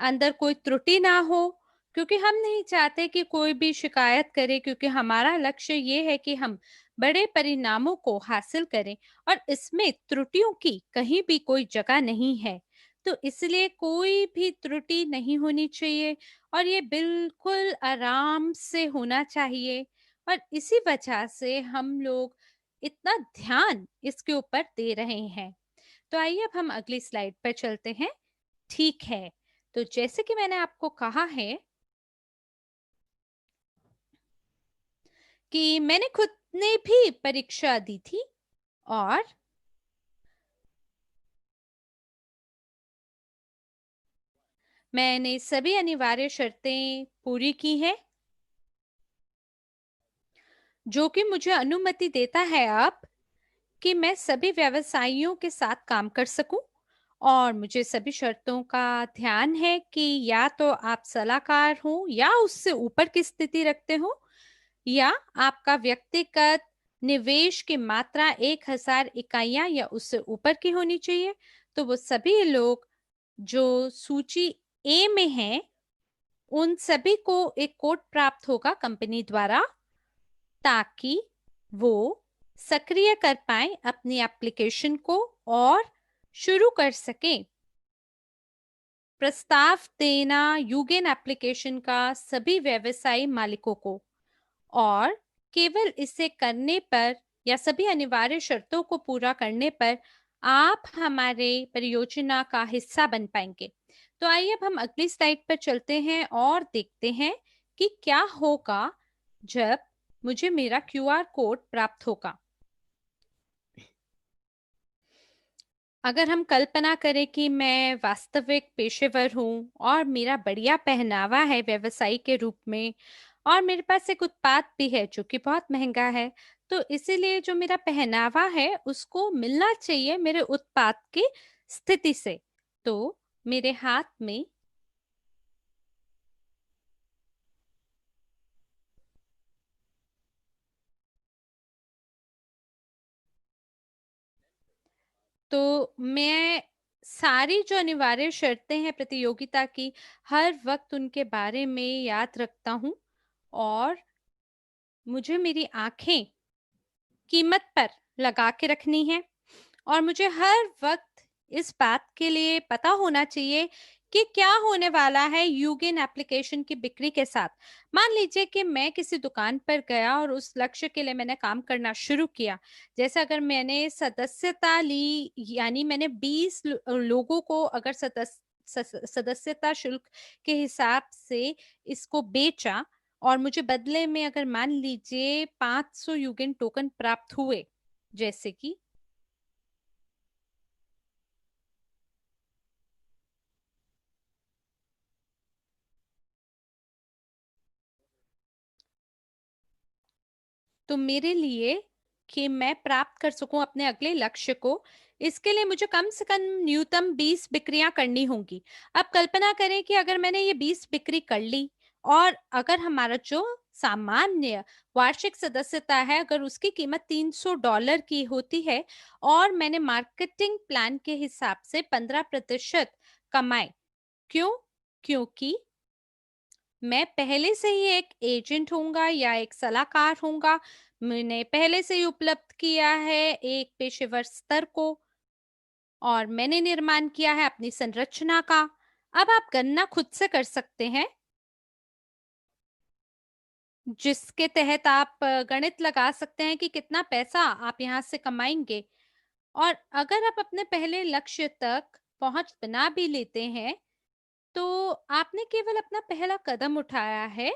S2: अंदर कोई त्रुटि ना हो, क्योंकि हम नहीं चाहते कि कोई भी शिकायत करे, क्योंकि हमारा लक्ष्य ये है कि हम बड़े परिणामों को हासिल करें और इसमें त्रुटियों की कहीं भी कोई जगह नहीं है। तो इसलिए कोई भी त्रुटि नहीं होनी चाहिए, और ये बिल्कुल आराम से होना चाहिए। और इसी वजह से हम लोग इतना ध्यान इसके ऊपर दे रहे हैं। तो आइए अब हम अगली स्लाइड पर चलते हैं। ठीक है, तो जैसे कि मैंने आपको कहा है कि मैंने खुद ने भी परीक्षा दी थी, और मैंने सभी अनिवार्य शर्तें पूरी की हैं, जो कि मुझे अनुमति देता है अब कि मैं सभी व्यवसायियों के साथ काम कर सकूं। और मुझे सभी शर्तों का ध्यान है कि या तो आप सलाहकार हो या उससे ऊपर की स्थिति रखते हो, या आपका व्यक्तिगत निवेश की मात्रा 1000 इकाइयां या उससे ऊपर की होनी चाहिए। तो वो सभी लोग जो सूची ए में हैं, उन सभी को एक कोड प्राप्त होगा कंपनी द्वारा, ताकि वो सक्रिय कर पाए अपनी एप्लीकेशन को और शुरू कर सकें प्रस्ताव देना यूगेन एप्लीकेशन का सभी व्यवसायी मालिकों को। और केवल इसे करने पर या सभी अनिवार्य शर्तों को पूरा करने पर आप हमारे परियोजना का हिस्सा बन पाएंगे। तो आइए अब हम अगली स्लाइड पर चलते हैं और देखते हैं कि क्या होगा जब मुझे मेरा क्यूआर कोड प्राप्त होगा। अगर हम कल्पना करें कि मैं वास्तविक पेशेवर हूं और मेरा बढ़िया पहनावा है व्यवसायी के रूप में, और मेरे पास एक उत्पाद भी है जो कि बहुत महंगा है, तो इसीलिए जो मेरा पहनावा है उसको मिलना चाहिए मेरे उत्पाद की स्थिति से। तो मेरे हाथ में तो मैं सारी जो अनिवार्य शर्तें हैं प्रतियोगिता की, हर वक्त उनके बारे में याद रखता हूँ। और मुझे मेरी आंखें कीमत पर लगा के रखनी है। और मुझे हर वक्त इस बात के लिए पता होना चाहिए कि क्या होने वाला है यूगिन एप्लीकेशन की बिक्री के साथ। मान लीजिए कि मैं किसी दुकान पर गया और उस लक्ष्य के लिए मैंने काम करना शुरू किया। जैसे अगर मैंने सदस्यता ली, यानी मैंने 20 लोगों को अगर सदस्यता शुल्क के हिसाब से इसको बेचा, और मुझे बदले में अगर मान लीजिए 500 यूगिन टोकन प्राप्त हुए, जैसे कि तो मेरे लिए कि मैं प्राप्त कर सकूं अपने अगले लक्ष्य को, इसके लिए मुझे कम से कम न्यूनतम 20 बिक्रियां करनी होंगी। अब कल्पना करें कि अगर मैंने ये 20 बिक्री कर ली, और अगर हमारा जो सामान्य वार्षिक सदस्यता है अगर उसकी कीमत $300 की होती है, और मैंने मार्केटिंग प्लान के हिसाब से 15% कमाए। क्यों? क्योंकि मैं पहले से ही एक एजेंट होऊंगा या एक सलाहकार होऊंगा। मैंने पहले से ही उपलब्ध किया है एक पेशेवर स्तर को, और मैंने निर्माण किया है अपनी संरचना का। अब आप गणना खुद से कर सकते हैं, जिसके तहत आप गणित लगा सकते हैं कि कितना पैसा आप यहाँ से कमाएंगे। और अगर आप अपने पहले लक्ष्य तक पहुंच बना भी लेते हैं, तो आपने केवल अपना पहला कदम उठाया है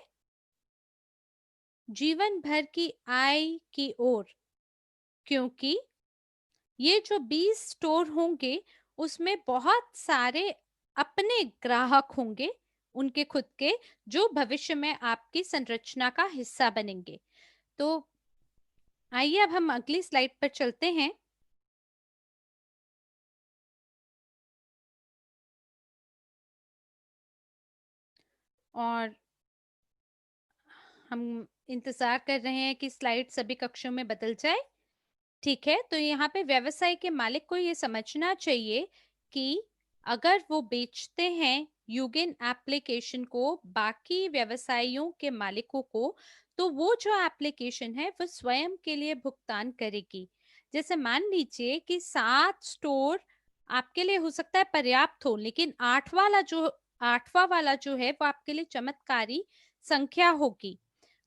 S2: जीवन भर की आय की ओर। क्योंकि ये जो 20 स्टोर होंगे उसमें बहुत सारे अपने ग्राहक होंगे, उनके खुद के, जो भविष्य में आपकी संरचना का हिस्सा बनेंगे। तो आइए अब हम अगली स्लाइड पर चलते हैं। और हम इंतजार कर रहे हैं कि स्लाइड सभी कक्षों में बदल जाए। ठीक है, तो यहाँ पे व्यवसाय के मालिक को ये समझना चाहिए कि अगर वो बेचते हैं यूगिन एप्लीकेशन को बाकी व्यवसायियों के मालिकों को, तो वो जो एप्लीकेशन है वो स्वयं के लिए भुगतान करेगी। जैसे मान लीजिए कि 7 स्टोर आपके लिए हो सकता है पर्याप्त हो, लेकिन आठवां वाला जो है वो आपके लिए चमत्कारी संख्या होगी।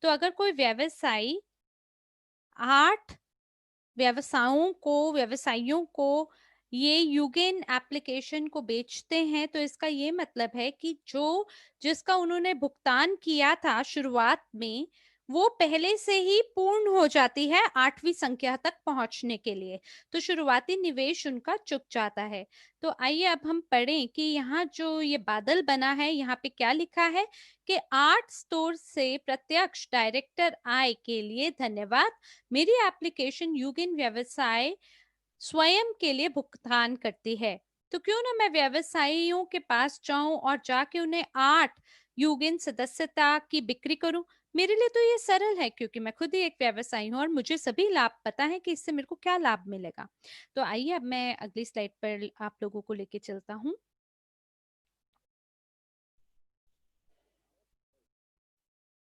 S2: तो अगर कोई व्यवसायी 8 व्यवसाइयों को ये यूगेन एप्लीकेशन को बेचते हैं, तो इसका ये मतलब है कि जो जिसका उन्होंने भुगतान किया था शुरुआत में, वो पहले से ही पूर्ण हो जाती है 8वीं संख्या तक पहुंचने के लिए। तो शुरुआती निवेश उनका चुक जाता है। तो आइए अब हम पढ़ें कि यहाँ जो ये बादल बना है यहाँ पे क्या लिखा है कि 8 स्टोर से प्रत्यक्ष डायरेक्टर आय के लिए धन्यवाद। मेरी एप्लीकेशन यूगिन व्यवसाय स्वयं के लिए भुगतान करती है। तो क्यों ना मैं व्यवसायियों के पास जाऊं और जाके उन्हें 8 यूगिन सदस्यता की बिक्री करूं। मेरे लिए तो ये सरल है, क्योंकि मैं खुद ही एक व्यवसायी हूं और मुझे सभी लाभ पता है कि इससे मेरे को क्या लाभ मिलेगा। तो आइए अब मैं अगली स्लाइड पर आप लोगों को लेके चलता हूँ।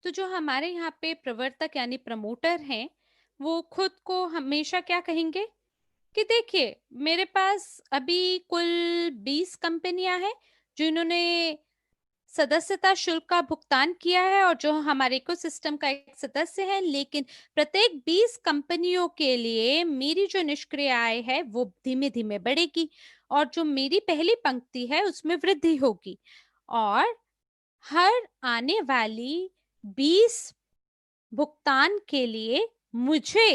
S2: तो जो हमारे यहाँ पे प्रवर्तक यानी प्रमोटर हैं, वो खुद को हमेशा क्या कहेंगे कि देखिए मेरे पास अभी कुल 20 कंपनियां हैं जिन्होंने सदस्यता शुल्क का भुगतान किया है और जो हमारे इकोसिस्टम का एक सदस्य है, लेकिन प्रत्येक 20 कंपनियों के लिए मेरी जो निष्क्रिय आय है वो धीमे धीमे बढ़ेगी, और जो मेरी पहली पंक्ति है उसमें वृद्धि होगी। और हर आने वाली 20 भुगतान के लिए मुझे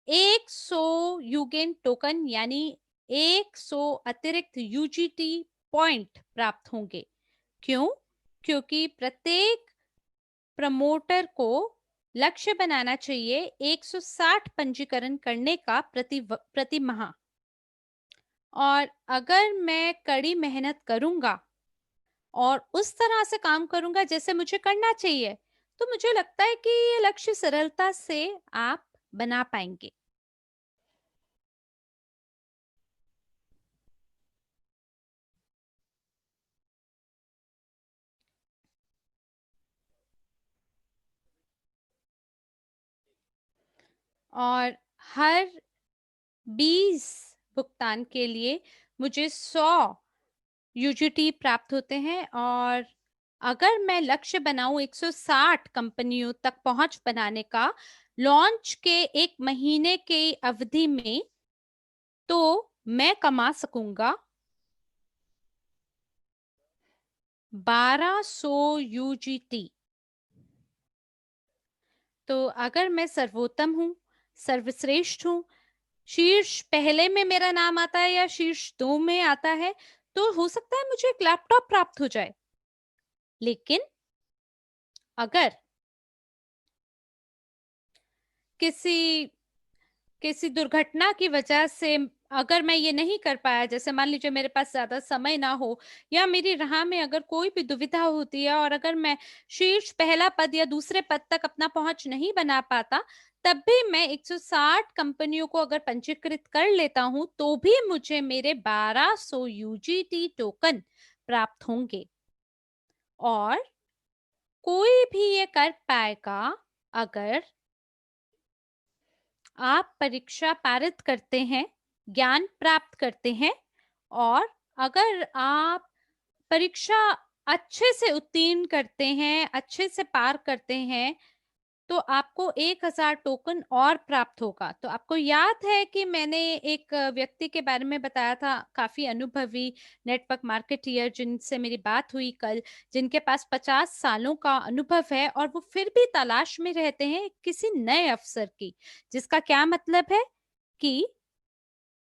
S2: 100 यूगेन टोकन यानी 100 अतिरिक्त यूजीटी पॉइंट प्राप्त होंगे। क्यों? क्योंकि प्रत्येक प्रमोटर को लक्ष्य बनाना चाहिए 160 पंजीकरण करने का प्रति माह। और अगर मैं कड़ी मेहनत करूंगा और उस तरह से काम करूंगा जैसे मुझे करना चाहिए, तो मुझे लगता है कि ये लक्ष्य सरलता से आप बना पाएंगे। और हर 20 भुगतान के लिए मुझे 100 यूजीटी प्राप्त होते हैं। और अगर मैं लक्ष्य बनाऊं 160 कंपनियों तक पहुंच बनाने का लॉन्च के 1 महीने की अवधि में, तो मैं कमा सकूंगा 1200 यूजीटी। तो अगर मैं सर्वोत्तम हूँ, सर्वश्रेष्ठ हूँ, शीर्ष पहले में मेरा नाम आता है या शीर्ष 2 में आता है, तो हो सकता है मुझे एक लैपटॉप प्राप्त हो जाए। लेकिन अगर किसी किसी दुर्घटना की वजह से अगर मैं ये नहीं कर पाया, जैसे मान लीजिए मेरे पास ज्यादा समय ना हो या मेरी राह में अगर कोई भी दुविधा होती है और अगर मैं शीर्ष पहला पद या दूसरे पद तक अपना पहुंच नहीं बना पाता, तब भी मैं 160 कंपनियों को अगर पंजीकृत कर लेता हूं तो भी मुझे मेरे 1200 यूजीटी टोकन प्राप्त होंगे। और कोई भी ये कर पाएगा अगर आप परीक्षा पारित करते हैं, ज्ञान प्राप्त करते हैं, और अगर आप परीक्षा अच्छे से उत्तीर्ण करते हैं, अच्छे से पार करते हैं, तो आपको 1000 टोकन और प्राप्त होगा। तो आपको याद है कि मैंने एक व्यक्ति के बारे में बताया था, काफी अनुभवी नेटवर्क मार्केटियर जिनसे मेरी बात हुई कल, जिनके पास 50 सालों का अनुभव है और वो फिर भी तलाश में रहते हैं किसी नए अवसर की, जिसका क्या मतलब है कि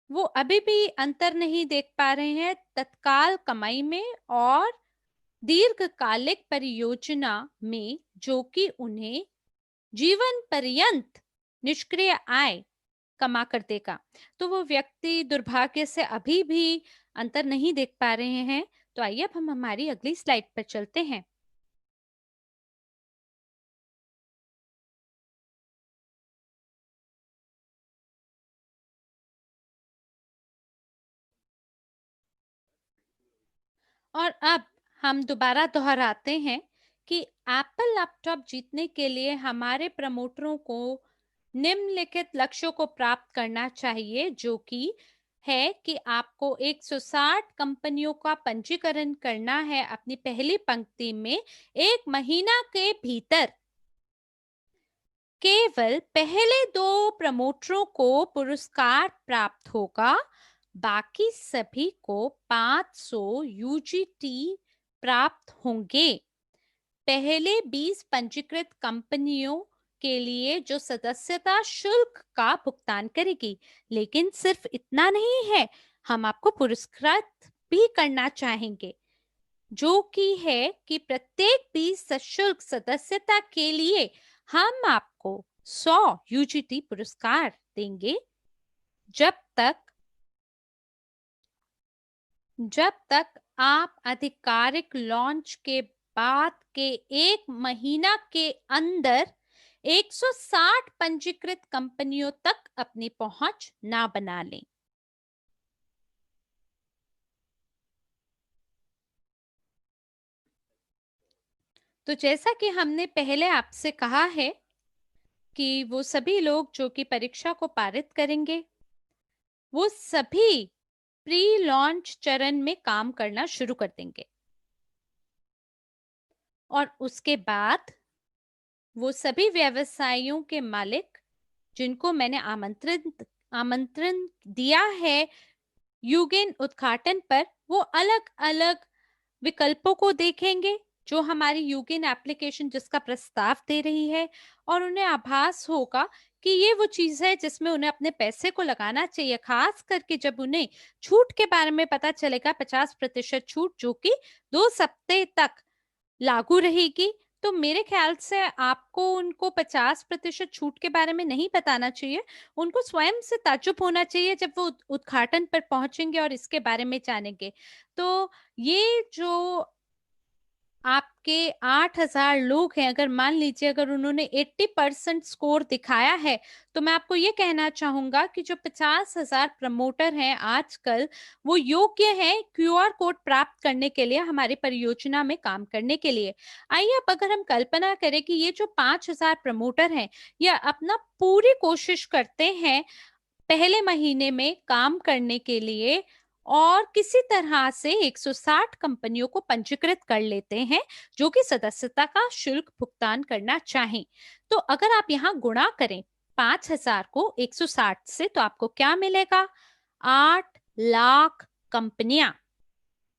S2: वो अभी भी अंतर नहीं देख पा रहे हैं तत्काल कमाई में और दीर्घकालिक परियोजना में, जो कि उन्हें जीवन पर्यंत निष्क्रिय आय कमा कर देगा। तो वो व्यक्ति दुर्भाग्य से अभी भी अंतर नहीं देख पा रहे हैं। तो आइए अब हम हमारी अगली स्लाइड पर चलते हैं। और अब हम दोबारा दोहराते हैं कि एप्पल लैपटॉप जीतने के लिए हमारे प्रमोटरों को निम्नलिखित लक्ष्यों को प्राप्त करना चाहिए, जो कि है कि आपको 160 कंपनियों का पंजीकरण करना है अपनी पहली पंक्ति में 1 महीना के भीतर। केवल पहले 2 प्रमोटरों को पुरस्कार प्राप्त होगा, बाकी सभी को 500 यूजीटी प्राप्त होंगे। पहले 20 पंजीकृत कंपनियों के लिए जो सदस्यता शुल्क का भुगतान करेगी। लेकिन सिर्फ इतना नहीं है, हम आपको पुरस्कृत भी करना चाहेंगे, जो कि है कि प्रत्येक 20 सशुल्क सदस्यता के लिए हम आपको 100 यूजीटी पुरस्कार देंगे, जब तक जब तक आप आधिकारिक लॉन्च के बाद के 1 महीना के अंदर 160 पंजीकृत कंपनियों तक अपनी पहुंच ना बना लें। तो जैसा कि हमने पहले आपसे कहा है कि वो सभी लोग जो कि परीक्षा को पारित करेंगे, वो सभी प्री लॉन्च चरण में काम करना शुरू कर देंगे। और उसके बाद वो सभी व्यवसायियों के मालिक जिनको मैंने आमंत्रण दिया है युगेन उद्घाटन पर, वो अलग अलग विकल्पों को देखेंगे जो हमारी युगेन एप्लीकेशन जिसका प्रस्ताव दे रही है, और उन्हें आभास होगा कि ये वो चीज है जिसमें उन्हें अपने पैसे को लगाना चाहिए। खास करके जब उन्हें छूट के बारे में पता चलेगा, 50% छूट जो कि 2 सप्ताह तक लागू रहेगी, तो मेरे ख्याल से आपको उनको 50% छूट के बारे में नहीं बताना चाहिए। उनको स्वयं से ताज्जुब होना चाहिए जब वो उद्घाटन पर पहुंचेंगे और इसके बारे में जानेंगे। तो ये जो आपके 8,000 लोग हैं, अगर मान लीजिए अगर उन्होंने 80% स्कोर दिखाया है, तो मैं आपको ये कहना चाहूंगा कि जो 50,000 प्रमोटर हैं आजकल, वो योग्य हैं क्यूआर कोड प्राप्त करने के लिए, हमारी परियोजना में काम करने के लिए। आइए अब अगर हम कल्पना करें कि ये जो 5,000 प्रमोटर हैं, ये अपना पूरी कोशिश करते हैं पहले महीने में काम करने के लिए और किसी तरह से 160 कंपनियों को पंजीकृत कर लेते हैं जो कि सदस्यता का शुल्क भुगतान करना चाहें। तो अगर आप यहाँ गुणा करें 5,000 को 160 से, तो आपको क्या मिलेगा? 8 लाख कंपनियां,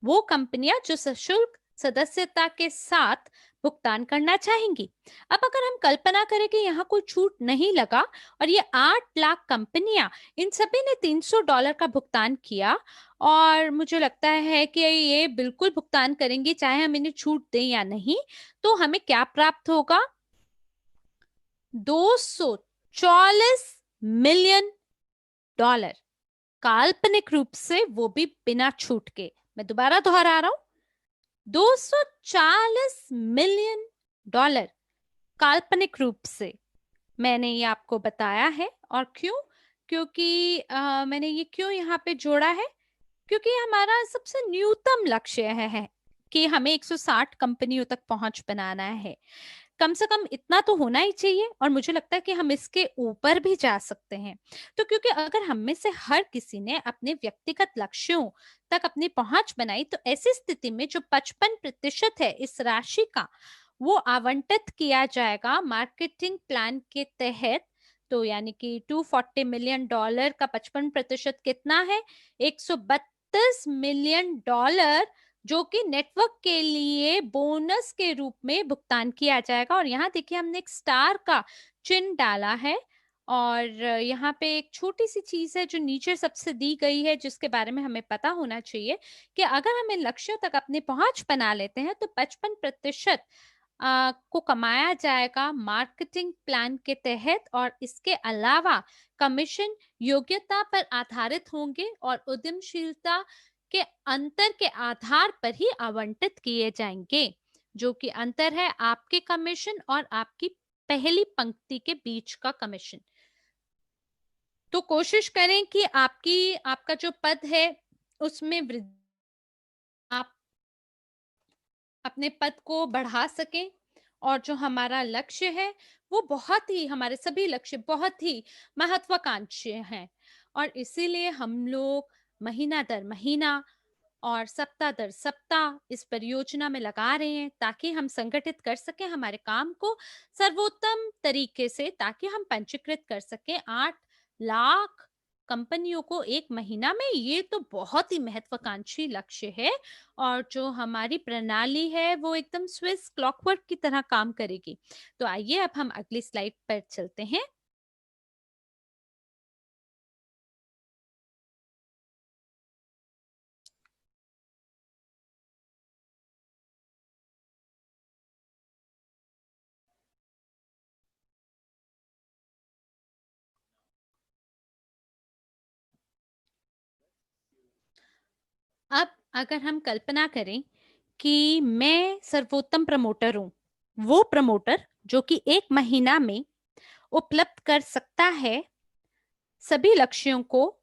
S2: वो कंपनियां जो सशुल्क सदस्यता के साथ भुगतान करना चाहेंगी। अब अगर हम कल्पना करें कि यहाँ कोई छूट नहीं लगा और ये 8 लाख कंपनियां, इन सभी ने $300 का भुगतान किया, और मुझे लगता है कि ये बिल्कुल भुगतान करेंगे चाहे हम इन्हें छूट दें या नहीं, तो हमें क्या प्राप्त होगा? $244 मिलियन, काल्पनिक रूप से, वो भी बिना छूट के। मैं दोबारा दोहरा रहा हूं, $240 मिलियन काल्पनिक रूप से मैंने ये आपको बताया है। और क्यों? क्योंकि मैंने ये क्यों यहाँ पे जोड़ा है? क्योंकि हमारा सबसे न्यूनतम लक्ष्य है कि हमें 160 कंपनियों तक पहुंच बनाना है। कम से कम इतना तो होना ही चाहिए, और मुझे लगता है कि हम इसके ऊपर भी जा सकते हैं। तो क्योंकि अगर हम में से हर किसी ने अपने व्यक्तिगत लक्ष्यों तक अपनी पहुंच बनाई, तो ऐसी स्थिति में जो 55% है इस राशि का, वो आवंटित किया जाएगा मार्केटिंग प्लान के तहत। तो यानी कि $240 मिलियन का 55% कितना है? $132 मिलियन, जो कि नेटवर्क के लिए बोनस के रूप में भुगतान किया जाएगा। और यहाँ देखिए हमने एक स्टार का चिन्ह डाला है, और यहाँ पे एक छोटी सी चीज है जो नीचे सबसे दी गई है, जिसके बारे में हमें पता होना चाहिए कि अगर हम इन लक्ष्यों तक अपनी पहुंच बना लेते हैं, तो 55% को कमाया जाएगा मार्केटिंग प्लान के तहत, और इसके अलावा कमीशन योग्यता पर आधारित होंगे और उद्यमशीलता के अंतर के आधार पर ही आवंटित किए जाएंगे, जो कि अंतर है आपके कमीशन और आपकी पहली पंक्ति के बीच का कमीशन। तो कोशिश करें कि आपका जो पद है उसमें वृद्धि, आप अपने पद को बढ़ा सकें, और जो हमारा लक्ष्य है वो बहुत ही, हमारे सभी लक्ष्य बहुत ही महत्वाकांक्षी हैं, और इसीलिए हम लोग महीना दर महीना और सप्ताह दर सप्ताह इस परियोजना में लगा रहे हैं, ताकि हम संगठित कर सकें हमारे काम को सर्वोत्तम तरीके से, ताकि हम पंजीकृत कर सकें 8 लाख कंपनियों को एक महीना में। ये तो बहुत ही महत्वाकांक्षी लक्ष्य है, और जो हमारी प्रणाली है वो एकदम स्विस क्लॉकवर्क की तरह काम करेगी। तो आइए अब हम अगली स्लाइड पर चलते हैं। अब अगर हम कल्पना करें कि मैं सर्वोत्तम प्रमोटर हूं, वो प्रमोटर जो कि एक महीना में उपलब्ध कर सकता है सभी लक्ष्यों को,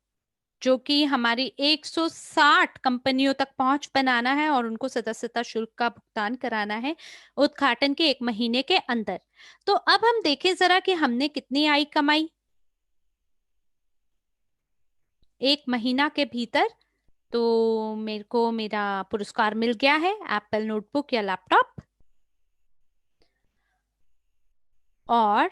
S2: जो कि हमारी 160 कंपनियों तक पहुंच बनाना है और उनको सदस्यता शुल्क का भुगतान कराना है उद्घाटन के एक महीने के अंदर। तो अब हम देखें जरा कि हमने कितनी आय कमाई एक महीना के भीतर। तो मेरे को मेरा पुरस्कार मिल गया है, एप्पल नोटबुक या लैपटॉप। और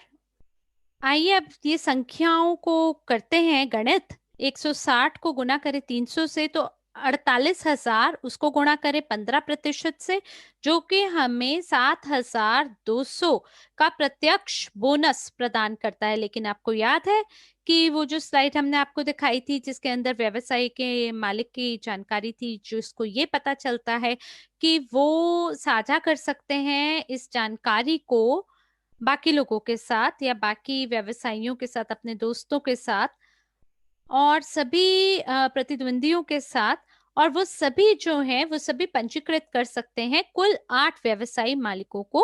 S2: आइए अब ये संख्याओं को करते हैं गणित। 160 को गुना करें 300 से, तो 48,000 उसको गुणा करें 15% से, जो कि हमें 7,200 का प्रत्यक्ष बोनस प्रदान करता है। लेकिन आपको याद है कि वो जो स्लाइड हमने आपको दिखाई थी जिसके अंदर व्यवसाय के मालिक की जानकारी थी, जिसको ये पता चलता है कि वो साझा कर सकते हैं इस जानकारी को बाकी लोगों के साथ या बाकी व्यवसायियों के साथ, अपने दोस्तों के साथ और सभी प्रतिद्वंदियों के साथ, और वो सभी जो हैं वो सभी पंजीकृत कर सकते हैं कुल 8 व्यवसायी मालिकों को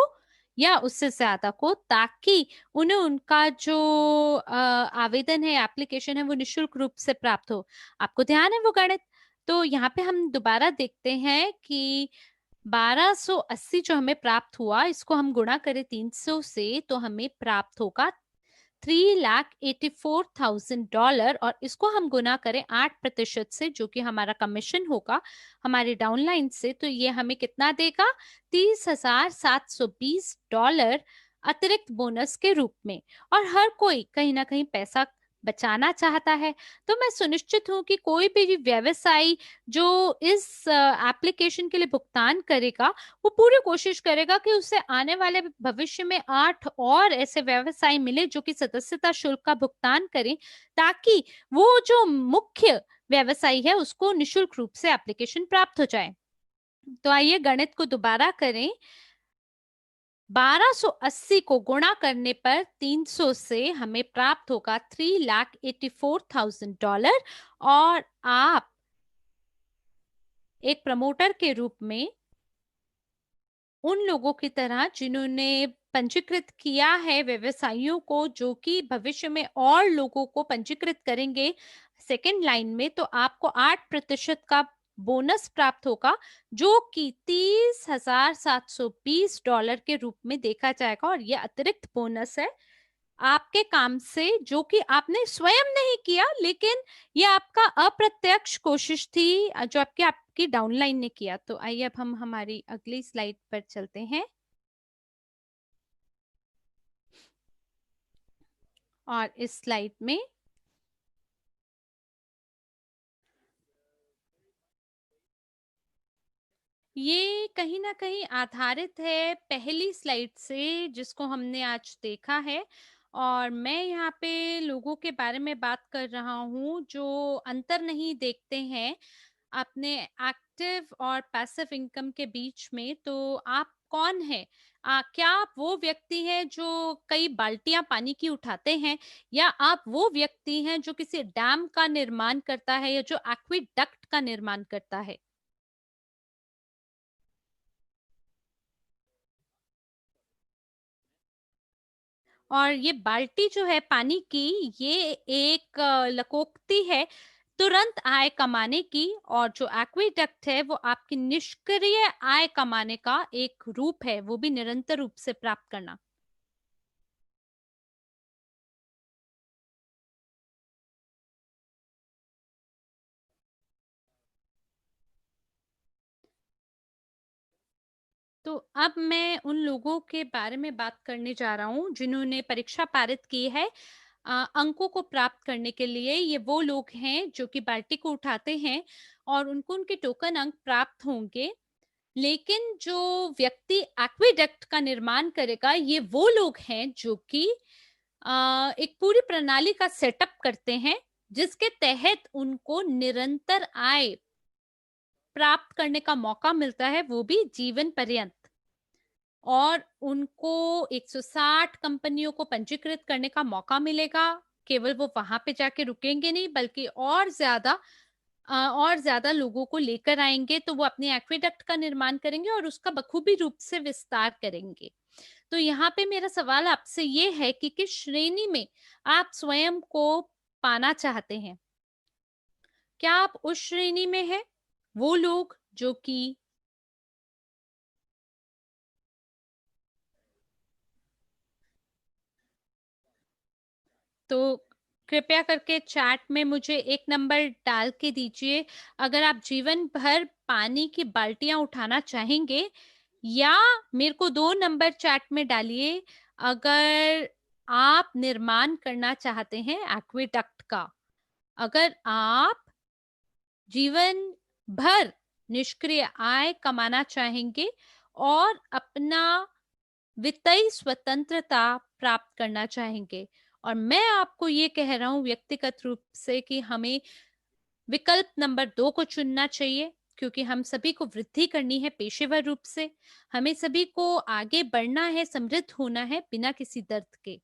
S2: या उससे ज्यादा को, ताकि उन्हें उनका जो आवेदन है, एप्लीकेशन है, वो निशुल्क रूप से प्राप्त हो। आपको ध्यान है वो गणित? तो यहाँ पे हम दोबारा देखते हैं कि 1280 जो हमें प्राप्त हुआ, इसको हम गुणा करें 300 से तो हमें प्राप्त होगा $384,000, और इसको हम गुना करें 8% से, जो कि हमारा कमीशन होगा हमारे डाउनलाइन से, तो ये हमें कितना देगा? $30,720 अतिरिक्त बोनस के रूप में। और हर कोई कहीं ना कहीं पैसा बचाना चाहता है, तो मैं सुनिश्चित हूं कि कोई भी व्यवसायी जो इस एप्लीकेशन के लिए भुगतान करेगा, वो पूरी कोशिश करेगा कि उसे आने वाले भविष्य में 8 और ऐसे व्यवसाय मिले जो कि सदस्यता शुल्क का भुगतान करें, ताकि वो जो मुख्य व्यवसायी है उसको निशुल्क रूप से एप्लीकेशन प्राप्त हो जाए। तो आइए गणित को दोबारा करें। 1280 को गुणा करने पर 300 से हमें प्राप्त होगा $384,000, और आप एक प्रमोटर के रूप में उन लोगों की तरह जिन्होंने पंजीकृत किया है व्यवसायियों को, जो कि भविष्य में और लोगों को पंजीकृत करेंगे सेकेंड लाइन में, तो आपको 8% का बोनस प्राप्त होगा, जो कि $30,720 के रूप में देखा जाएगा। और यह अतिरिक्त बोनस है आपके काम से, जो कि आपने स्वयं नहीं किया, लेकिन ये आपका अप्रत्यक्ष कोशिश थी जो आपकी आपकी डाउनलाइन ने किया। तो आइए अब हम हमारी अगली स्लाइड पर चलते हैं, और इस स्लाइड में ये कहीं ना कहीं आधारित है पहली स्लाइड से जिसको हमने आज देखा है। और मैं यहाँ पे लोगों के बारे में बात कर रहा हूँ जो अंतर नहीं देखते हैं अपने एक्टिव और पैसिव इनकम के बीच में। तो आप कौन है? क्या आप वो व्यक्ति हैं जो कई बाल्टियां पानी की उठाते हैं, या आप वो व्यक्ति हैं जो किसी डैम का निर्माण करता है या जो एक्विडक्ट का निर्माण करता है? और ये बाल्टी जो है पानी की, ये एक लकोक्ति है तुरंत आय कमाने की, और जो एक्विडक्ट है वो आपकी निष्क्रिय आय कमाने का एक रूप है, वो भी निरंतर रूप से प्राप्त करना। तो अब मैं उन लोगों के बारे में बात करने जा रहा हूँ जिन्होंने परीक्षा पारित की है अंकों को प्राप्त करने के लिए। ये वो लोग हैं जो कि बाल्टी को उठाते हैं और उनको उनके टोकन अंक प्राप्त होंगे। लेकिन जो व्यक्ति एक्विडक्ट का निर्माण करेगा, ये वो लोग हैं जो कि एक पूरी प्रणाली का सेटअप करते हैं जिसके तहत उनको निरंतर आय प्राप्त करने का मौका मिलता है, वो भी जीवन पर्यंत। और उनको 160 कंपनियों को पंजीकृत करने का मौका मिलेगा। केवल वो वहां पे जाके रुकेंगे नहीं, बल्कि और ज्यादा लोगों को लेकर आएंगे, तो वो अपने एक्वेडक्ट का निर्माण करेंगे और उसका बखूबी रूप से विस्तार करेंगे। तो यहाँ पे मेरा सवाल आपसे ये है कि किस श्रेणी में आप स्वयं को पाना चाहते हैं? क्या आप उस श्रेणी में हैं, वो लोग जो कि तो कृपया करके चैट में मुझे एक नंबर डाल के दीजिए अगर आप जीवन भर पानी की बाल्टियां उठाना चाहेंगे, या मेरे को 2 नंबर चैट में डालिए अगर आप निर्माण करना चाहते हैं एक्वेडक्ट का। अगर आप जीवन भर निष्क्रिय आय कमाना चाहेंगे और अपना वित्तीय स्वतंत्रता प्राप्त करना चाहेंगे। और मैं आपको ये कह रहा हूं व्यक्तिगत रूप से कि हमें विकल्प नंबर 2 को चुनना चाहिए, क्योंकि हम सभी को वृद्धि करनी है पेशेवर रूप से। हमें सभी को आगे बढ़ना है, समृद्ध होना है बिना किसी दर्द के।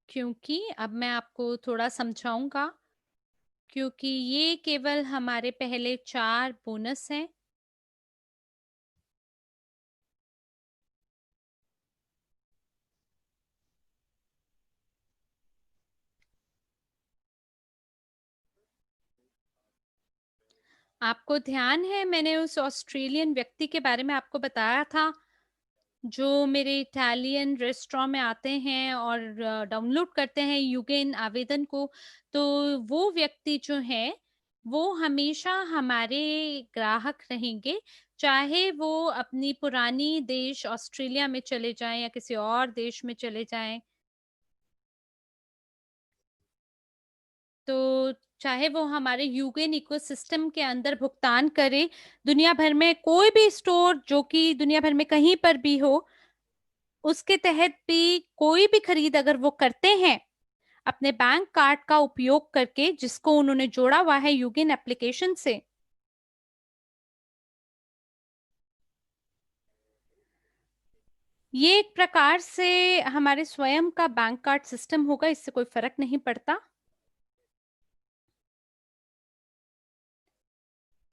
S2: क्योंकि अब मैं आपको थोड़ा समझाऊंगा, क्योंकि ये केवल हमारे पहले 4 बोनस हैं। आपको ध्यान है मैंने उस ऑस्ट्रेलियन व्यक्ति के बारे में आपको बताया था, जो मेरे इटालियन रेस्टोरेंट में आते हैं और डाउनलोड करते हैं यूगेन आवेदन को। तो वो व्यक्ति जो है वो हमेशा हमारे ग्राहक रहेंगे, चाहे वो अपनी पुरानी देश ऑस्ट्रेलिया में चले जाएं या किसी और देश में चले जाएं। तो चाहे वो हमारे यूगेन इकोसिस्टम के अंदर भुगतान करे, दुनिया भर में कोई भी स्टोर जो कि दुनिया भर में कहीं पर भी हो, उसके तहत भी कोई भी खरीद अगर वो करते हैं अपने बैंक कार्ड का उपयोग करके, जिसको उन्होंने जोड़ा हुआ है यूगिन एप्लीकेशन से, ये एक प्रकार से हमारे स्वयं का बैंक कार्ड सिस्टम होगा, इससे कोई फर्क नहीं पड़ता।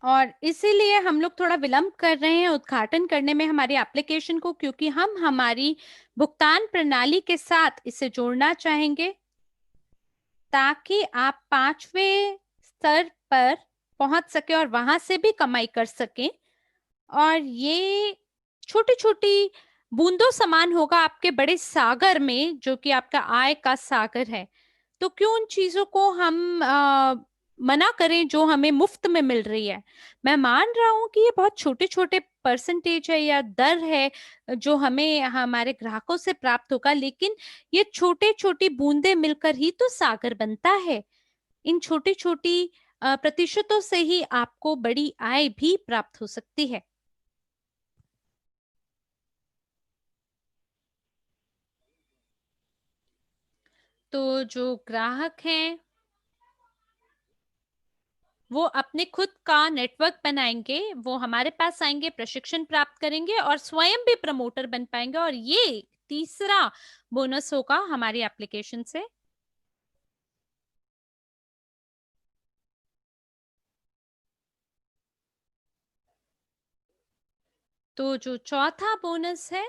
S2: और इसीलिए हम लोग थोड़ा विलंब कर रहे हैं उद्घाटन करने में हमारी एप्लीकेशन को, क्योंकि हम हमारी भुगतान प्रणाली के साथ इसे जोड़ना चाहेंगे, ताकि आप 5वें स्तर पर पहुंच सके और वहां से भी कमाई कर सकें। और ये छोटी छोटी बूंदों समान होगा आपके बड़े सागर में, जो कि आपका आय का सागर है। तो क्यों उन चीजों को हम मना करें जो हमें मुफ्त में मिल रही है। मैं मान रहा हूं कि ये बहुत छोटे छोटे परसेंटेज है या दर है जो हमें हमारे ग्राहकों से प्राप्त होगा, लेकिन ये छोटे छोटी बूंदे मिलकर ही तो सागर बनता है। इन छोटी छोटी प्रतिशतों से ही आपको बड़ी आय भी प्राप्त हो सकती है। तो जो ग्राहक हैं वो अपने खुद का नेटवर्क बनाएंगे, वो हमारे पास आएंगे, प्रशिक्षण प्राप्त करेंगे और स्वयं भी प्रमोटर बन पाएंगे। और ये तीसरा बोनस होगा हमारी एप्लीकेशन से। तो जो चौथा बोनस है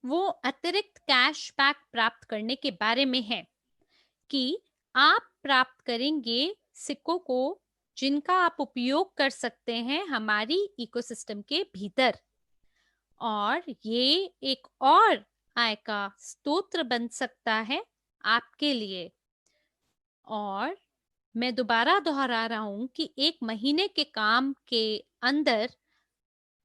S2: वो अतिरिक्त कैशबैक प्राप्त करने के बारे में है, कि आप प्राप्त करेंगे सिक्कों को जिनका आप उपयोग कर सकते हैं हमारी इकोसिस्टम के भीतर। और ये एक और आय का स्रोत बन सकता है आपके लिए। और मैं दोबारा दोहरा रहा हूं कि 1 महीने के काम के अंदर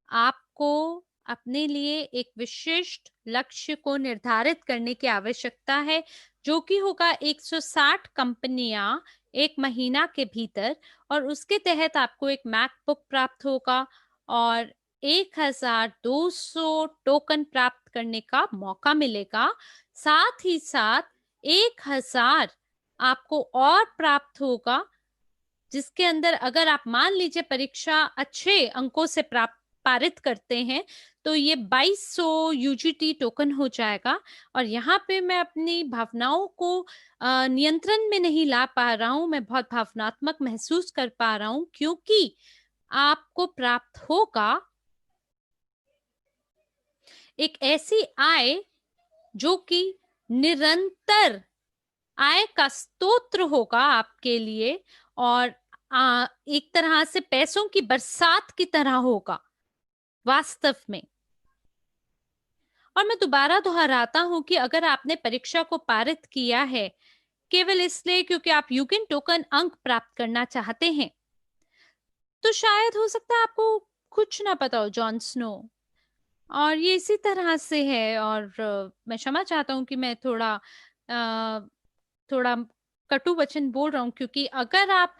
S2: आपको अपने लिए एक विशिष्ट लक्ष्य को निर्धारित करने की आवश्यकता है, जो कि होगा 160 कंपनियां 1 महीना के भीतर। और उसके तहत आपको एक मैकबुक प्राप्त होगा और 1200 टोकन प्राप्त करने का मौका मिलेगा। साथ ही साथ 1000 आपको और प्राप्त होगा, जिसके अंदर अगर आप मान लीजिए परीक्षा अच्छे अंकों से प्राप्त पारित करते हैं, तो ये 2200 यूजीटी टोकन हो जाएगा। और यहाँ पे मैं अपनी भावनाओं को नियंत्रण में नहीं ला पा रहा हूं, मैं बहुत भावनात्मक महसूस कर पा रहा हूं, क्योंकि आपको प्राप्त होगा एक ऐसी आय जो कि निरंतर आय का स्तोत्र होगा आपके लिए। और एक तरह से पैसों की बरसात की तरह होगा वास्तव में। और मैं दोबारा दोहराता हूं कि अगर आपने परीक्षा को पारित किया है केवल इसलिए क्योंकि आप यूगिन टोकन अंक प्राप्त करना चाहते हैं, तो शायद हो सकता है आपको कुछ ना पता हो, जॉन स्नो। और ये इसी तरह से है। और मैं क्षमा चाहता हूँ कि मैं थोड़ा कटु वचन बोल रहा हूँ, क्योंकि अगर आप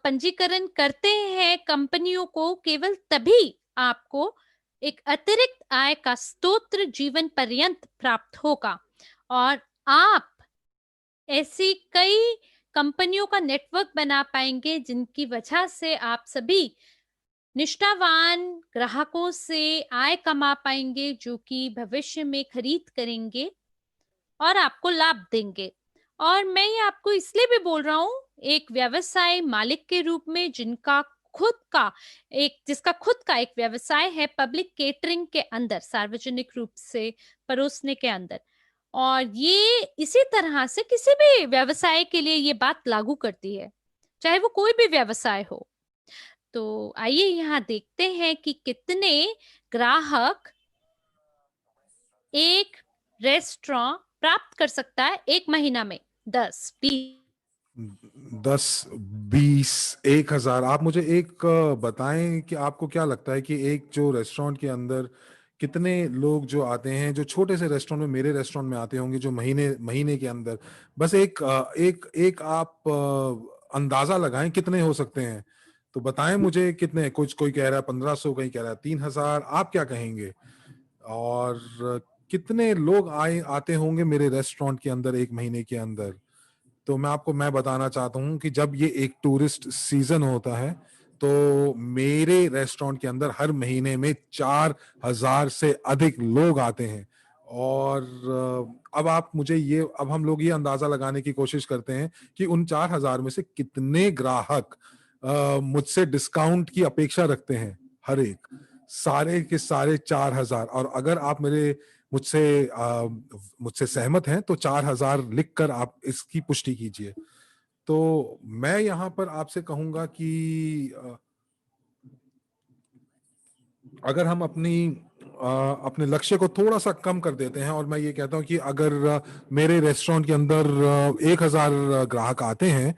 S2: पंजीकरण करते हैं कंपनियों को, केवल तभी आपको एक अतिरिक्त आय का स्रोत जीवन पर्यंत प्राप्त होगा। और आप ऐसी कई कंपनियों का नेटवर्क बना पाएंगे, जिनकी वजह से आप सभी निष्ठावान ग्राहकों से आय कमा पाएंगे, जो कि भविष्य में खरीद करेंगे और आपको लाभ देंगे। और मैं ये आपको इसलिए भी बोल रहा हूँ, एक व्यवसाय मालिक के रूप में, जिसका खुद का एक व्यवसाय है पब्लिक केटरिंग के अंदर, सार्वजनिक रूप से परोसने के अंदर। और ये इसी तरह से किसी भी व्यवसाय के लिए ये बात लागू करती है, चाहे वो कोई भी व्यवसाय हो। तो आइए यहाँ देखते हैं कि कितने ग्राहक एक रेस्टोरेंट प्राप्त कर सकता है एक महीना में। 10, 20।
S1: 10, 20, 1,000। आप मुझे एक बताएं कि आपको क्या लगता है कि एक जो रेस्टोरेंट के अंदर कितने लोग जो आते हैं, जो छोटे से रेस्टोरेंट में, मेरे रेस्टोरेंट में आते होंगे, जो महीने महीने के अंदर, बस एक आप अंदाजा लगाएं कितने हो सकते हैं। तो बताएं मुझे कितने। कुछ कोई कह रहा है 1,500, कहीं कह रहा है 3,000। आप क्या कहेंगे? और कितने लोग आए आते होंगे मेरे रेस्टोरेंट के अंदर एक महीने के अंदर? तो मैं बताना चाहता हूँ कि जब ये एक टूरिस्ट सीजन होता है, तो मेरे रेस्टोरेंट के अंदर हर महीने में 4,000 से अधिक लोग आते हैं। और अब हम लोग ये अंदाजा लगाने की कोशिश करते हैं कि उन 4,000 में से कितने ग्राहक मुझसे डिस्काउंट की अपेक्षा रखते हैं। हर एक, सारे के सारे 4,000। और अगर आप मुझसे मुझसे सहमत हैं तो 4,000 लिखकर आप इसकी पुष्टि कीजिए। तो मैं यहाँ पर आपसे कहूंगा कि अगर हम अपने लक्ष्य को थोड़ा सा कम कर देते हैं, और मैं ये कहता हूँ कि अगर मेरे रेस्टोरेंट के अंदर 1,000 ग्राहक आते हैं,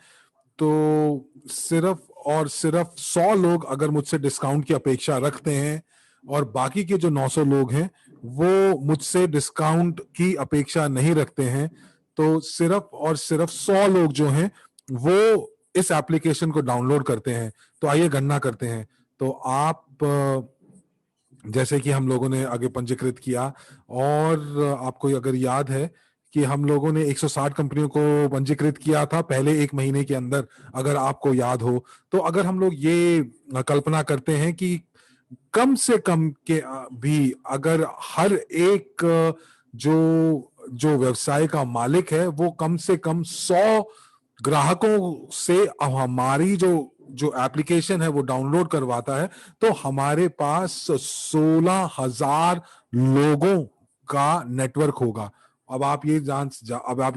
S1: तो सिर्फ और सिर्फ 100 लोग अगर मुझसे डिस्काउंट की अपेक्षा रखते हैं, और बाकी के जो 900 लोग हैं वो मुझसे डिस्काउंट की अपेक्षा नहीं रखते हैं, तो सिर्फ और सिर्फ 100 लोग जो हैं वो इस एप्लीकेशन को डाउनलोड करते हैं। तो आइए गणना करते हैं। तो आप जैसे कि हम लोगों ने आगे पंजीकृत किया, और आपको अगर याद है कि हम लोगों ने 160 कंपनियों को पंजीकृत किया था पहले एक महीने के अंदर, अगर आपको याद हो। तो अगर हम लोग ये कल्पना करते हैं कि कम से कम के भी अगर हर एक जो जो व्यवसाय का मालिक है वो कम से कम 100 ग्राहकों से हमारी जो जो एप्लीकेशन है वो डाउनलोड करवाता है, तो हमारे पास 16,000 लोगों का नेटवर्क होगा। अब आप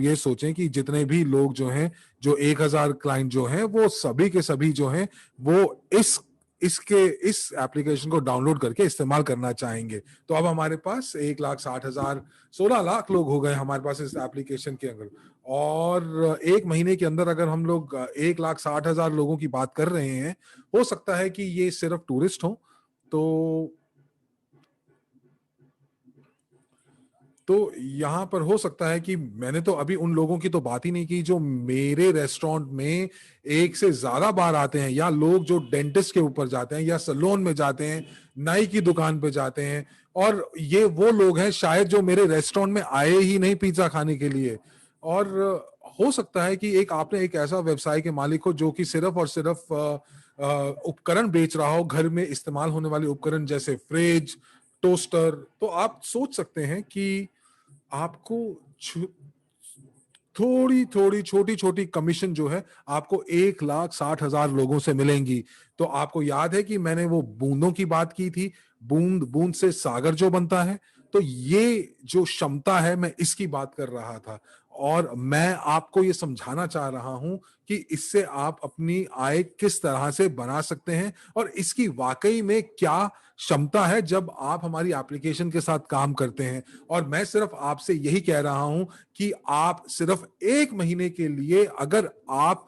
S1: ये सोचें कि जितने भी लोग जो हैं, जो 1,000 क्लाइंट जो हैं, वो सभी के सभी जो हैं वो इस एप्लीकेशन को डाउनलोड करके इस्तेमाल करना चाहेंगे। तो अब हमारे पास 1,60,000, 16 लाख लोग हो गए हमारे पास इस एप्लीकेशन के अंदर। और एक महीने के अंदर अगर हम लोग 1,60,000 लोगों की बात कर रहे हैं, हो सकता है कि ये सिर्फ टूरिस्ट हो। तो यहाँ पर हो सकता है कि मैंने तो अभी उन लोगों की तो बात ही नहीं की जो मेरे रेस्टोरेंट में एक से ज्यादा बार आते हैं, या लोग जो डेंटिस्ट के ऊपर जाते हैं, या सैलून में जाते हैं, नाई की दुकान पे जाते हैं। और ये वो लोग हैं शायद जो मेरे रेस्टोरेंट में आए ही नहीं पिज्जा खाने के लिए। और हो सकता है कि आपने एक ऐसा व्यवसाय के मालिक हो जो कि सिर्फ और सिर्फ उपकरण बेच रहा हो, घर में इस्तेमाल होने वाले उपकरण जैसे फ्रिज, टोस्टर। तो आप सोच सकते हैं कि आपको थोड़ी थोड़ी छोटी छोटी कमीशन जो है आपको 1,60,000 लोगों से मिलेंगी। तो आपको याद है कि मैंने वो बूंदों की बात की थी, बूंद बूंद से सागर जो बनता है। तो ये जो क्षमता है, मैं इसकी बात कर रहा था। और मैं आपको ये समझाना चाह रहा हूं कि इससे आप अपनी आय किस तरह से बना सकते हैं, और इसकी वाकई में क्या क्षमता है जब आप हमारी एप्लीकेशन के साथ काम करते हैं। और मैं सिर्फ आपसे यही कह रहा हूं कि आप सिर्फ एक महीने के लिए अगर आप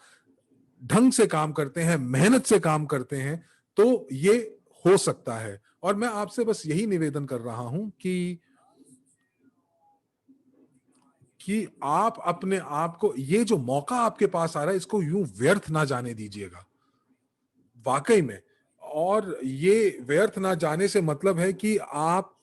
S1: ढंग से काम करते हैं, मेहनत से काम करते हैं, तो ये हो सकता है। और मैं आपसे बस यही निवेदन कर रहा हूं कि आप अपने आप को, ये जो मौका आपके पास आ रहा है, इसको यूं व्यर्थ ना जाने दीजिएगा, वाकई में। और ये व्यर्थ ना जाने से मतलब है कि आप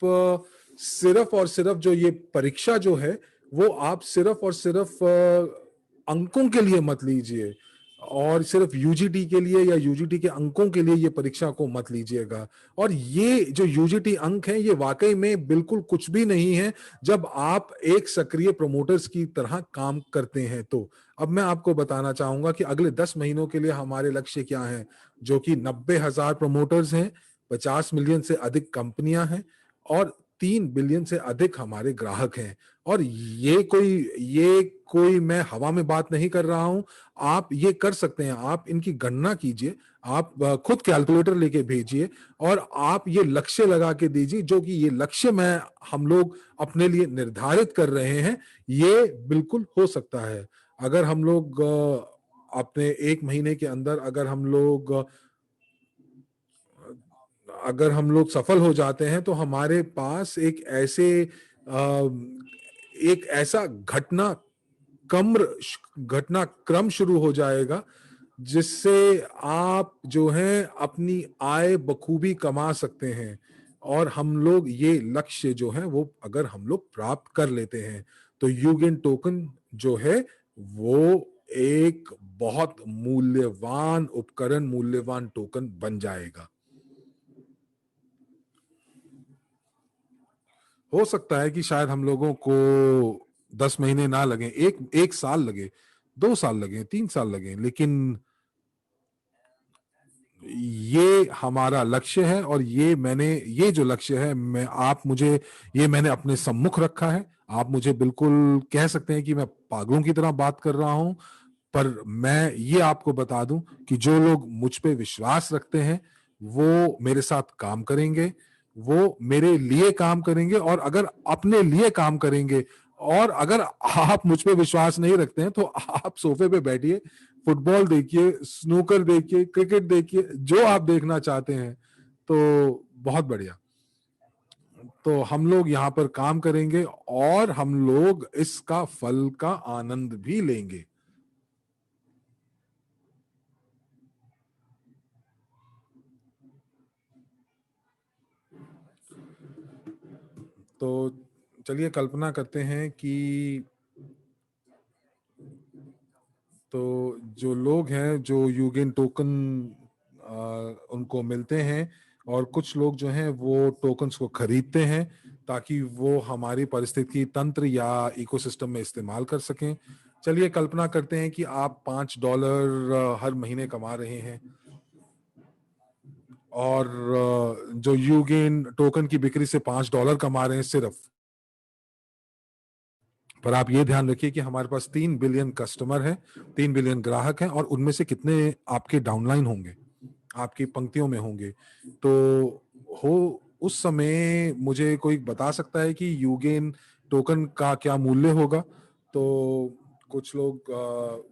S1: सिर्फ और सिर्फ जो ये परीक्षा जो है, वो आप सिर्फ और सिर्फ अंकों के लिए मत लीजिए, और सिर्फ यूजीटी के लिए या यूजीटी के अंकों के लिए ये परीक्षा को मत लीजिएगा। और ये जो यूजीटी अंक हैं, ये वाकई में बिल्कुल कुछ भी नहीं है जब आप एक सक्रिय प्रमोटर्स की तरह काम करते हैं। तो अब मैं आपको बताना चाहूंगा कि अगले 10 महीनों के लिए हमारे लक्ष्य क्या हैं, जो कि 90,000 प्रमोटर्स हैं, 50 मिलियन से अधिक कंपनियां हैं, और 3 बिलियन से अधिक हमारे ग्राहक हैं। और ये कोई मैं हवा में बात नहीं कर रहा हूं, आप ये कर सकते हैं, आप इनकी गणना कीजिए, आप खुद कैलकुलेटर लेके भेजिए, और आप ये लक्ष्य लगा के दीजिए, जो कि ये लक्ष्य मैं हम लोग अपने लिए निर्धारित कर रहे हैं, ये बिल्कुल हो सकता है। अगर हम लोग अपने 1 महीने के अंदर अगर हम लोग सफल हो जाते हैं, तो हमारे पास एक ऐसा घटनाक्रम शुरू हो जाएगा, जिससे आप जो है अपनी आय बखूबी कमा सकते हैं। और हम लोग ये लक्ष्य जो है वो अगर हम लोग प्राप्त कर लेते हैं, तो यूगेन टोकन जो है वो एक बहुत मूल्यवान उपकरण, मूल्यवान टोकन बन जाएगा। हो सकता है कि शायद हम लोगों को 10 महीने ना लगे, एक साल लगे, 2 साल लगे, 3 साल लगे, लेकिन ये हमारा लक्ष्य है। और ये जो लक्ष्य है, मैंने अपने सम्मुख रखा है। आप मुझे बिल्कुल कह सकते हैं कि मैं पागलों की तरह बात कर रहा हूं, पर मैं ये आपको बता दूं कि जो लोग मुझ पे विश्वास रखते हैं, वो मेरे साथ काम करेंगे, वो मेरे लिए काम करेंगे। और अगर अपने लिए काम करेंगे, और अगर आप मुझ पे विश्वास नहीं रखते हैं, तो आप सोफे पे बैठिए, फुटबॉल देखिए, स्नूकर देखिए, क्रिकेट देखिए, जो आप देखना चाहते हैं। तो बहुत बढ़िया। तो हम लोग यहाँ पर काम करेंगे, और हम लोग इसका फल का आनंद भी लेंगे। तो चलिए कल्पना करते हैं कि तो जो लोग हैं, जो यूगेन टोकन उनको मिलते हैं, और कुछ लोग जो हैं वो टोकन्स को खरीदते हैं, ताकि वो हमारी पारिस्थितिकी तंत्र या इकोसिस्टम में इस्तेमाल कर सकें। चलिए कल्पना करते हैं कि आप $5 हर महीने कमा रहे हैं, और जो यूगेन टोकन की बिक्री से $5 कमा रहे हैं सिर्फ। पर आप ये ध्यान रखिए कि हमारे पास 3 बिलियन कस्टमर हैं, 3 बिलियन ग्राहक हैं, और उनमें से कितने आपके डाउनलाइन होंगे, आपकी पंक्तियों में होंगे। तो हो उस समय मुझे कोई बता सकता है कि यूगेन टोकन का क्या मूल्य होगा? तो कुछ लोग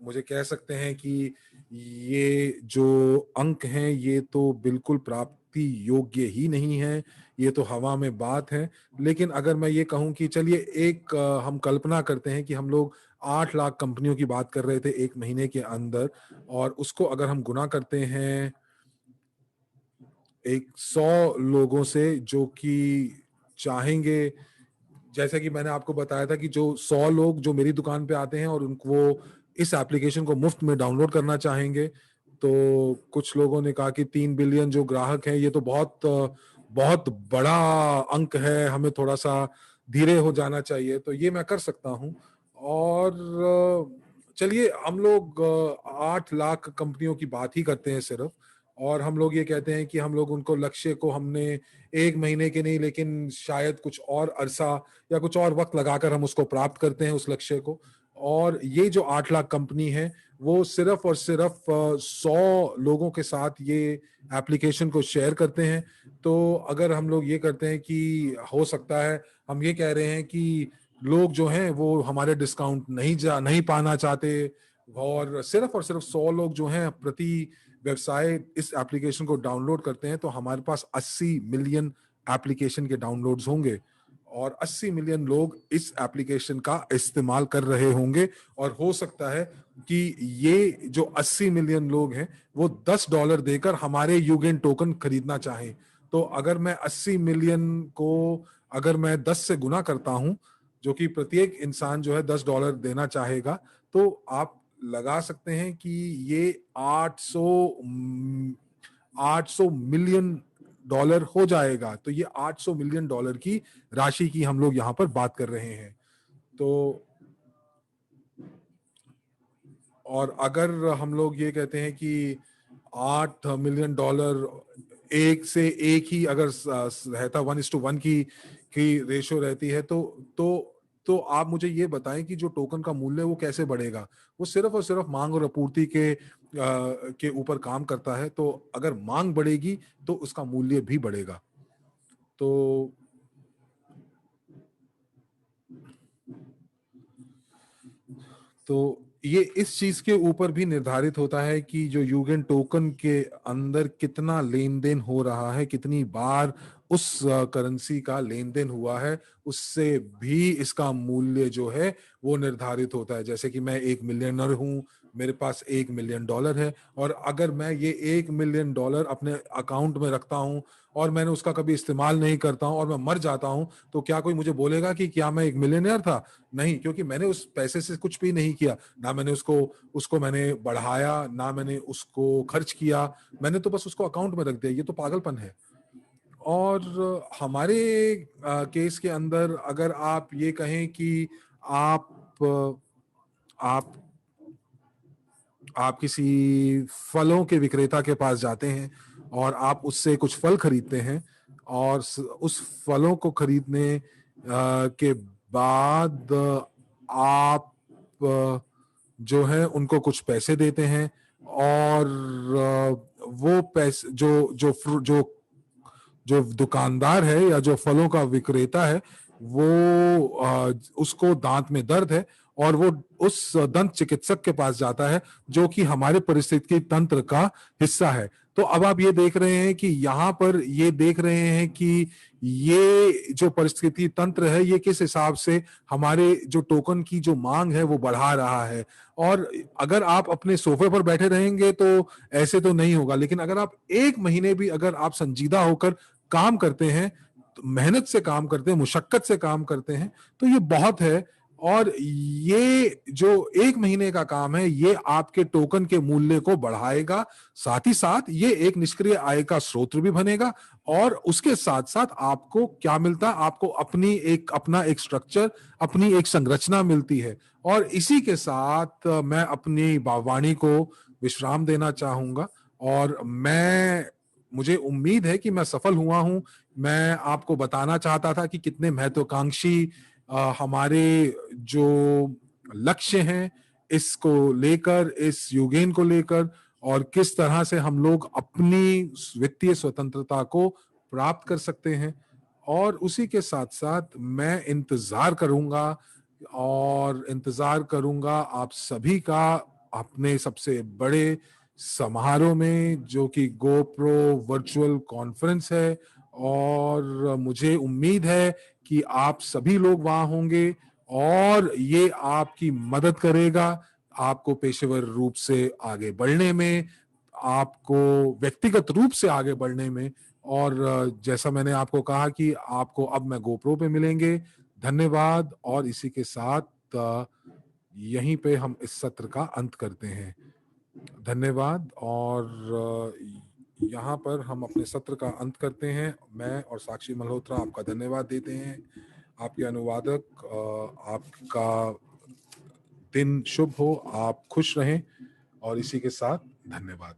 S1: मुझे कह सकते हैं कि ये जो अंक हैं, ये तो बिल्कुल प्राप्ति योग्य ही नहीं है, ये तो हवा में बात है। लेकिन अगर मैं ये कहूं कि चलिए हम कल्पना करते हैं कि हम लोग 8 लाख कंपनियों की बात कर रहे थे 1 महीने के अंदर, और उसको अगर हम गुना करते हैं 100 लोगों से, जो कि चाहेंगे, जैसे कि मैंने आपको बताया था कि जो 100 लोग जो मेरी दुकान पे आते हैं और उनको वो इस एप्लीकेशन को मुफ्त में डाउनलोड करना चाहेंगे, तो कुछ लोगों ने कहा कि 3 बिलियन जो ग्राहक हैं, ये तो बहुत बहुत बड़ा अंक है, हमें थोड़ा सा धीरे हो जाना चाहिए। तो ये मैं कर सकता हूँ। और चलिए हम लोग 8 लाख कंपनियों की बात ही करते हैं सिर्फ, और हम लोग ये कहते हैं कि हम लोग उनको लक्ष्य को हमने 1 महीने के नहीं, लेकिन शायद कुछ और अरसा या कुछ और वक्त लगाकर हम उसको प्राप्त करते हैं, उस लक्ष्य को। और ये जो 8 लाख कंपनी है, वो सिर्फ और सिर्फ 100 लोगों के साथ ये एप्लीकेशन को शेयर करते हैं। तो अगर हम लोग ये करते हैं कि हो सकता है, हम ये कह रहे हैं कि लोग जो हैं वो हमारे डिस्काउंट नहीं पाना चाहते, और सिर्फ 100 लोग जो हैं प्रति व्यवसाय इस एप्लीकेशन को डाउनलोड करते हैं, तो हमारे पास 80 मिलियन एप्लीकेशन के डाउनलोड्स होंगे और 80 मिलियन लोग इस एप्लीकेशन का इस्तेमाल कर रहे होंगे। और हो सकता है कि ये जो 80 मिलियन लोग हैं वो $10 देकर हमारे यूगेन टोकन खरीदना चाहें। तो अगर मैं 80 मिलियन को अगर मैं 10 से गुना करता हूं, जो कि प्रत्येक इंसान जो है $10 देना चाहेगा, तो आप लगा सकते हैं कि ये 800 मिलियन डॉलर हो जाएगा। तो ये 800 मिलियन डॉलर की राशि की हम लोग यहाँ पर बात कर रहे हैं। तो और अगर हम लोग ये कहते हैं कि 8 मिलियन डॉलर एक से एक ही अगर रहता 1:1 की रेशो रहती है, तो आप मुझे ये बताएं कि जो टोकन का मूल्य वो कैसे बढ़ेगा। वो सिर्फ और सिर्फ मांग और आपूर्ति के ऊपर काम करता है। तो अगर मांग बढ़ेगी तो उसका मूल्य भी बढ़ेगा। तो ये इस चीज के ऊपर भी निर्धारित होता है कि जो यूगेन टोकन के अंदर कितना लेन देन हो रहा है, कितनी बार उस करेंसी का लेन देन हुआ है, उससे भी इसका मूल्य जो है वो निर्धारित होता है। जैसे कि मैं एक मिलियनर हूं, मेरे पास $1 मिलियन है, और अगर मैं ये $1 मिलियन अपने अकाउंट में रखता हूं और मैंने उसका कभी इस्तेमाल नहीं करता हूं और मैं मर जाता हूं, तो क्या कोई मुझे बोलेगा कि क्या मैं एक मिलियनर था? नहीं, क्योंकि मैंने उस पैसे से कुछ भी नहीं किया। ना मैंने उसको मैंने बढ़ाया, ना मैंने उसको खर्च किया, मैंने तो बस उसको अकाउंट में रख दिया। ये तो पागलपन है। और हमारे केस के अंदर अगर आप ये कहें कि आप आप आप किसी फलों के विक्रेता के पास जाते हैं और आप उससे कुछ फल खरीदते हैं, और उस फलों को खरीदने के बाद आप जो है उनको कुछ पैसे देते हैं, और वो पैसे जो दुकानदार है या जो फलों का विक्रेता है, वो उसको दांत में दर्द है और वो उस दंत चिकित्सक के पास जाता है, जो कि हमारे परिस्थिति तंत्र का हिस्सा है। तो अब आप ये देख रहे हैं कि यहाँ पर ये देख रहे हैं कि ये जो परिस्थिति तंत्र है ये किस हिसाब से हमारे जो टोकन की जो मांग है वो बढ़ा रहा है। और अगर आप अपने सोफे पर बैठे रहेंगे तो ऐसे तो नहीं होगा, लेकिन अगर आप एक महीने भी अगर आप संजीदा होकर काम करते हैं, तो मेहनत से काम करते हैं, मुशक्कत से काम करते हैं, तो ये बहुत है। और ये जो एक महीने का काम है ये आपके टोकन के मूल्य को बढ़ाएगा, साथ ही साथ ये एक निष्क्रिय आय का स्रोत भी बनेगा। और उसके साथ साथ आपको क्या मिलता है? आपको अपना एक स्ट्रक्चर, अपनी एक संरचना मिलती है। और इसी के साथ मैं अपनी वाणी को विश्राम देना चाहूंगा। और मुझे उम्मीद है कि मैं सफल हुआ हूं। मैं आपको बताना चाहता था कि कितने महत्वाकांक्षी हमारे जो लक्ष्य हैं इसको लेकर, इस यूगेन को लेकर, और किस तरह से हम लोग अपनी वित्तीय स्वतंत्रता को प्राप्त कर सकते हैं। और उसी के साथ साथ मैं इंतजार करूंगा आप सभी का अपने सबसे बड़े समारोह में, जो कि गोप्रो वर्चुअल कॉन्फ्रेंस है। और मुझे उम्मीद है कि आप सभी लोग वहां होंगे और ये आपकी मदद करेगा, आपको पेशेवर रूप से आगे बढ़ने में, आपको व्यक्तिगत रूप से आगे बढ़ने में। और जैसा मैंने आपको कहा कि आपको अब मैं गोप्रो पे मिलेंगे। धन्यवाद। और इसी के साथ यहीं पे हम इस सत्र का अंत करते हैं। धन्यवाद। और यहाँ पर हम अपने सत्र का अंत करते हैं। मैं और साक्षी मल्होत्रा आपका धन्यवाद देते हैं। आपके अनुवादक, आपका दिन शुभ हो, आप खुश रहें। और इसी के साथ धन्यवाद।